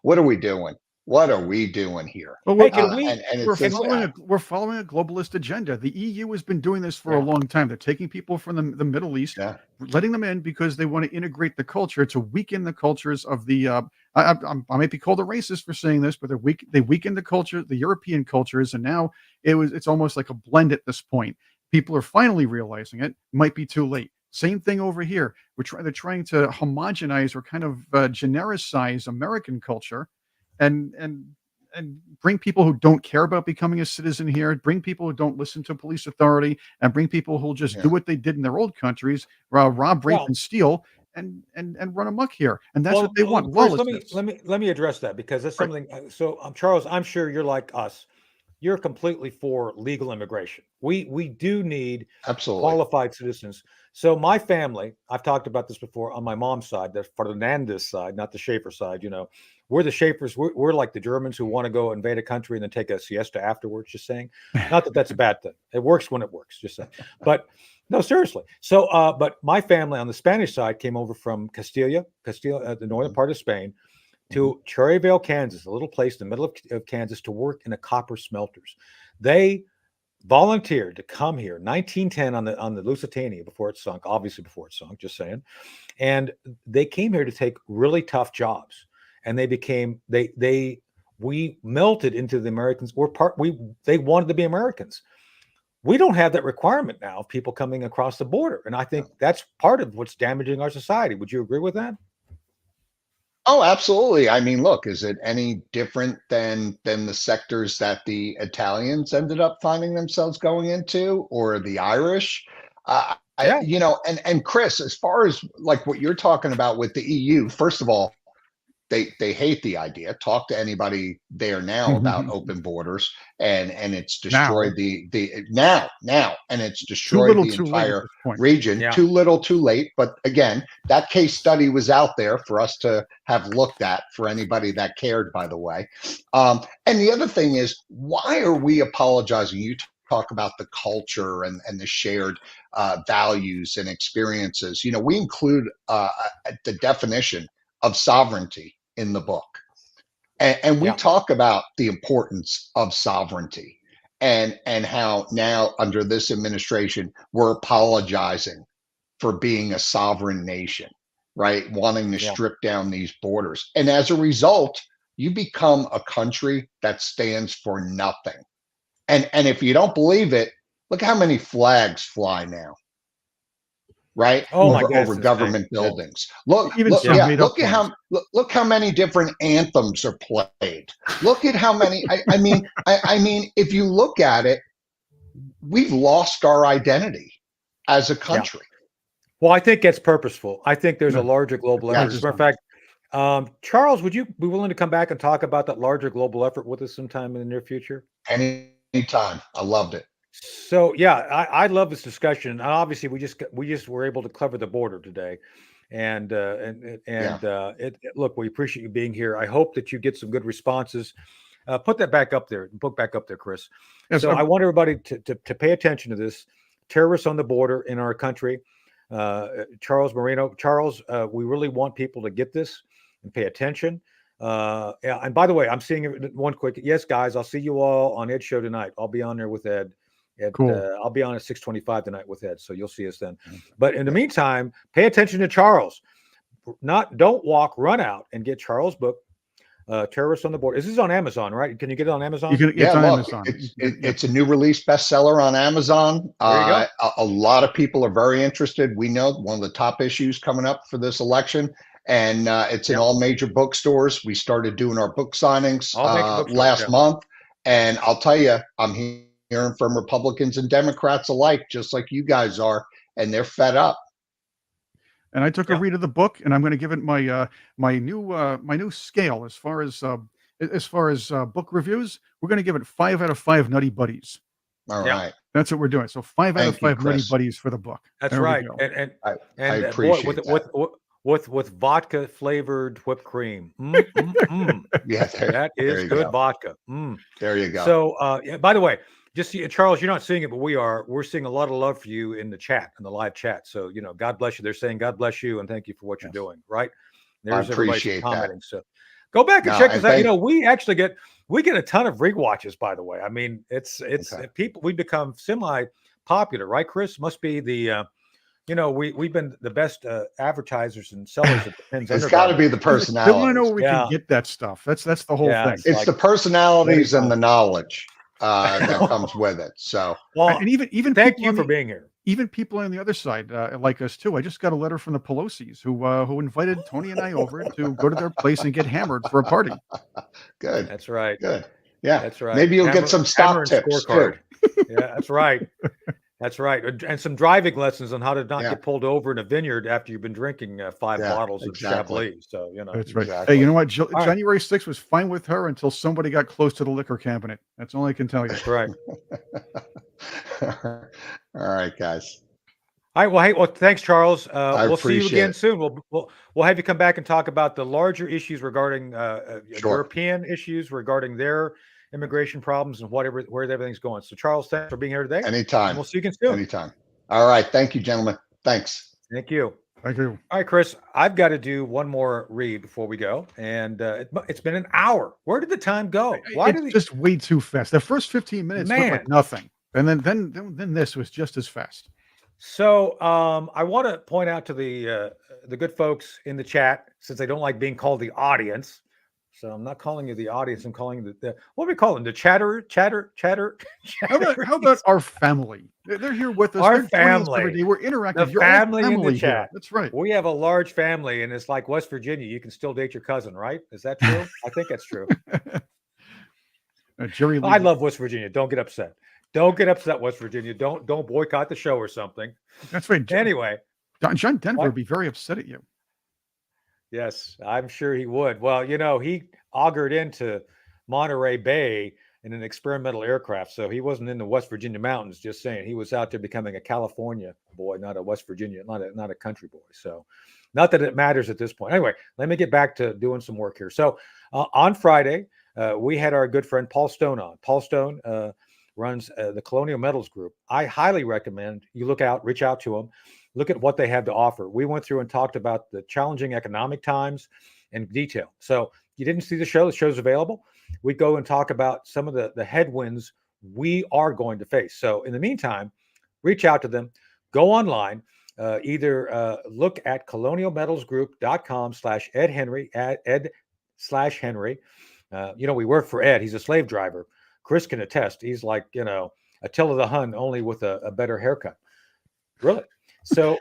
What are we doing? what are we doing here? Well, Hey, can we? And we're it's this following guy. we're following a globalist agenda. The EU has been doing this for a Yeah. long time. They're taking people from the Middle East, Yeah. letting them in because they want to integrate the culture to weaken the cultures of the. I might be called a racist for saying this, but they weakened the culture, the European cultures, and now it's almost like a blend at this point. People are finally realizing it. Might be too late. Same thing over here. They're trying to homogenize or kind of genericize American culture, and bring people who don't care about becoming a citizen here, bring people who don't listen to police authority, and bring people who'll just do Yeah. what they did in their old countries, rob, rape, Well, and steal, and run amok here. And that's what they want. Chris, Lawlessness. let me address that because that's Right. something. So, Charles, I'm sure you're like us. You're completely for legal immigration. We do need Absolutely. qualified citizens. So my family, I've talked about this before on my mom's side, the Fernandez side, not the Schaefer side. We're the Schaefers. We're like the Germans who want to go invade a country and then take a siesta afterwards. Just saying, not that that's a bad thing. It works when it works. Just saying, but no, seriously. So, but my family on the Spanish side came over from Castilla, the northern part of Spain, to Cherryvale, Kansas, a little place in the middle of Kansas, to work in the copper smelters. They volunteered to come here 1910 on the Lusitania before it sunk, obviously before it sunk, just saying. And they came here to take really tough jobs. And we melted into the Americans. They wanted to be Americans. We don't have that requirement now of people coming across the border. And I think that's part of what's damaging our society. Would you agree with that? Oh, absolutely. I mean, look, is it any different than the sectors that the Italians ended up finding themselves going into, or the Irish? Yeah. And Chris, as far as like what you're talking about with the EU, first of all, they hate the idea. Talk to anybody there now about open borders, and it's destroyed now and it's destroyed the entire region. Yeah. Too little, too late. But again, that case study was out there for us to have looked at for anybody that cared, by the way. And the other thing is, why are we apologizing? You talk about the culture and the shared values and experiences. We include the definition of sovereignty in the book. And we talk about the importance of sovereignty and how now under this administration, we're apologizing for being a sovereign nation, right? Wanting to strip down these borders. And as a result, you become a country that stands for nothing. And if you don't believe it, look how many flags fly now. Right over government buildings. Look how many different anthems are played. Look at how many. I mean, if you look at it, we've lost our identity as a country. Well, I think it's purposeful. I think there's a larger global effort. As a matter of fact, Charles, would you be willing to come back and talk about that larger global effort with us sometime in the near future? Anytime. I loved it. So yeah, I love this discussion. And obviously, we just were able to cover the border today, and look, we appreciate you being here. I hope that you get some good responses. Put that back up there. Book back up there, Chris. Yes, so I want everybody to pay attention to this. Terrorists on the border in our country. Charles Marino. Charles, we really want people to get this and pay attention. And by the way, I'm seeing one quick. Yes, guys, I'll see you all on Ed's show tonight. I'll be on there with Ed. Cool. I'll be on at 6:25 tonight with Ed, so you'll see us then. But in the meantime, pay attention to Charles. Don't walk, run out and get Charles' book, Terrorists on the Border. This is on Amazon, right? Can you get it on Amazon? It's on Amazon. It's a new release bestseller on Amazon. There you go. A lot of people are very interested. We know one of the top issues coming up for this election, and it's in all major bookstores. We started doing our book signings last month, and I'll tell you, I'm hearing from Republicans and Democrats alike, just like you guys are, and they're fed up. And I took a read of the book, and I'm going to give it my my new scale as far as book reviews. We're going to give it 5 out of 5 Nutty Buddies. All right, that's what we're doing. So 5 out of 5 Nutty Buddies for the book. That's right. And I appreciate with vodka flavored whipped cream. Yeah, that is good vodka. There you go. So, by the way, just Charles, you're not seeing it, but we're seeing a lot of love for you in the chat, in the live chat. So, God bless you. They're saying God bless you and thank you for what you're doing. Right. There's everybody commenting. So, Go back and No, check and this out. You thank- know, we get a ton of rewatches, by the way. I mean, it's Okay. people, we become semi popular, right, Chris? Must be the we've been the best advertisers and sellers of Depends It's got to be the They want to know personalities. where we Yeah. can get that stuff. That's the whole Yeah, thing. it's It's like the personalities very and the fun. knowledge that comes with it. So Well, And even thank people you on for the being here. even people on the other side like us too. I just got a letter from the Pelosi's who invited Tony and I over to go to their place and get hammered for a party. good, That's right. good. Yeah, That's right. maybe you'll Hammer- get some hammer stock and tips too. scorecard. Yeah, that's right. That's right. And some driving lessons on how to not Yeah. get pulled over in a vineyard after you've been drinking 5 Yeah, bottles exactly. of Chablis. So, That's right. Exactly. Hey, you know what? right. January 6th was fine with her until somebody got close to the liquor cabinet. That's all I can tell you. That's right. All right, guys. All right. Well, hey, thanks, Charles. I We'll see you appreciate again it. soon. We'll have you come back and talk about the larger issues regarding Sure. European issues regarding their immigration problems and where everything's going. So, Charles, thanks for being here today. And Anytime. we'll see you again soon. Anytime. All right. Thank you, gentlemen. Thanks. Thank you. Thank you. All right, Chris, I've got to do one more read before we go. And it's been an hour. Where did the time go? Why It's did just way too fast. The first 15 minutes felt Man. like nothing. And then this was just as fast. So I want to point out to the good folks in the chat, since they don't like being called the audience. So I'm not calling you the audience. I'm calling you the what do we call them? The chatter. How about our family? They're here with us. Our They're joining us every family. day. We're interactive. The You're all family in the family here. chat. That's right. We have a large family, and it's like West Virginia. You can still date your cousin, right? Is that true? I think that's true. Jerry Lee. I love West Virginia. Don't get upset. Don't get upset, West Virginia. Don't boycott the show or something. That's right. Anyway, John Denver What? would be very upset at you. yes, I'm sure he would. Well, he augured into Monterey Bay in an experimental aircraft, so he wasn't in the West Virginia mountains. Just saying, he was out there becoming a California boy, not a West Virginia, not a country boy. So, not that it matters at this point. Anyway, let me get back to doing some work here. So, on Friday, we had our good friend Paul Stone on. Paul Stone runs the Colonial Metals Group. I highly recommend you reach out to them, look at what they have to offer. We went through and talked about the challenging economic times in detail. So you didn't see the show. The show's available. We go and talk about some of the headwinds we are going to face. So in the meantime, reach out to them, go online, either look at colonialmetalsgroup.com/Ed Henry, Ed/Henry. We work for Ed. He's a slave driver. Chris can attest. He's like, Attila the Hun, only with a better haircut. Really. So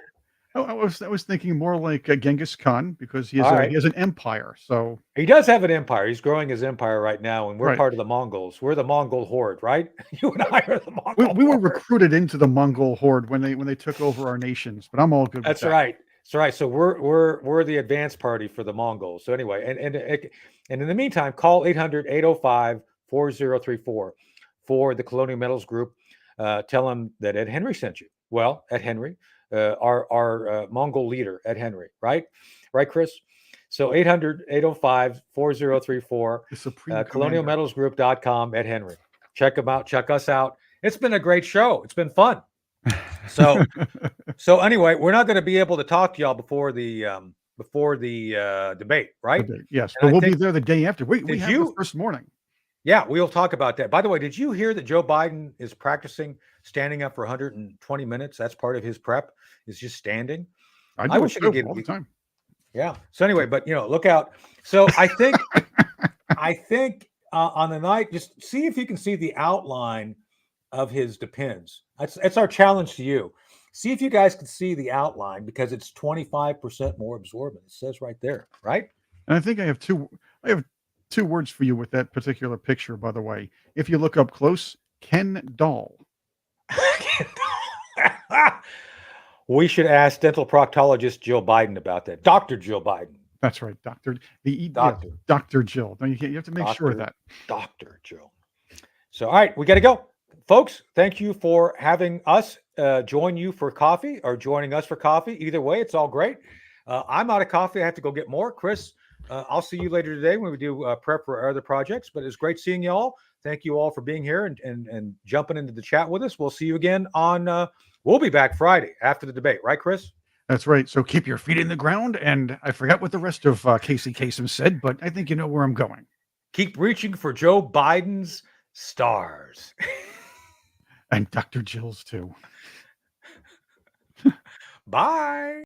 I was thinking more like Genghis Khan because he All right. has an empire. So he does have an empire. He's growing his empire right now, and we're Right. part of the Mongols. We're the Mongol horde, right? You and I are the Mongol we were horde. recruited into the Mongol horde when they took over our nations. But I'm all good with That's that. right. That's right. So we're the advance party for the Mongols. So anyway, and in the meantime, call 800-805-4034 for the Colonial Metals Group. Tell them that Ed Henry sent you. Well, Ed Henry, our Mongol leader, Ed Henry, right? Right, Chris? So 800-805-4034, The Supreme Commander. colonialmetalsgroup.com, Ed Henry. Check them out. Check us out. It's been a great show. It's been fun. So anyway, we're not going to be able to talk to y'all before the debate, right? Yes, And but I we'll be think- there the day after. We Did have you- the first morning. Yeah, we'll talk about that. By the way, did you hear that Joe Biden is practicing standing up for 120 minutes? That's part of his prep, is just standing. I I do wish it I could too, get- all the time. Yeah. So anyway, but look out. So I think on the night, just see if you can see the outline of his Depends. That's our challenge to you. See if you guys can see the outline because it's 25% more absorbent. It says right there, right? And I think I have two words for you with that particular picture, by the way. If you look up close, Ken doll. We should ask dental proctologist Jill Biden about that. Dr. Jill Biden. That's right, Doctor. Doctor. Dr. Jill. No, you have to make sure of that. Dr. Jill. So, all right, we got to go. Folks, thank you for having us join you for coffee or joining us for coffee. Either way, it's all great. I'm out of coffee. I have to go get more. Chris, I'll see you later today when we do prep for our other projects. But it's great seeing you all. Thank you all for being here and jumping into the chat with us. We'll see you again on, we'll be back Friday after the debate. Right, Chris? That's right. So keep your feet in the ground. And I forgot what the rest of Casey Kasem said, but I think you know where I'm going. Keep reaching for Joe Biden's stars. And Dr. Jill's too. Bye.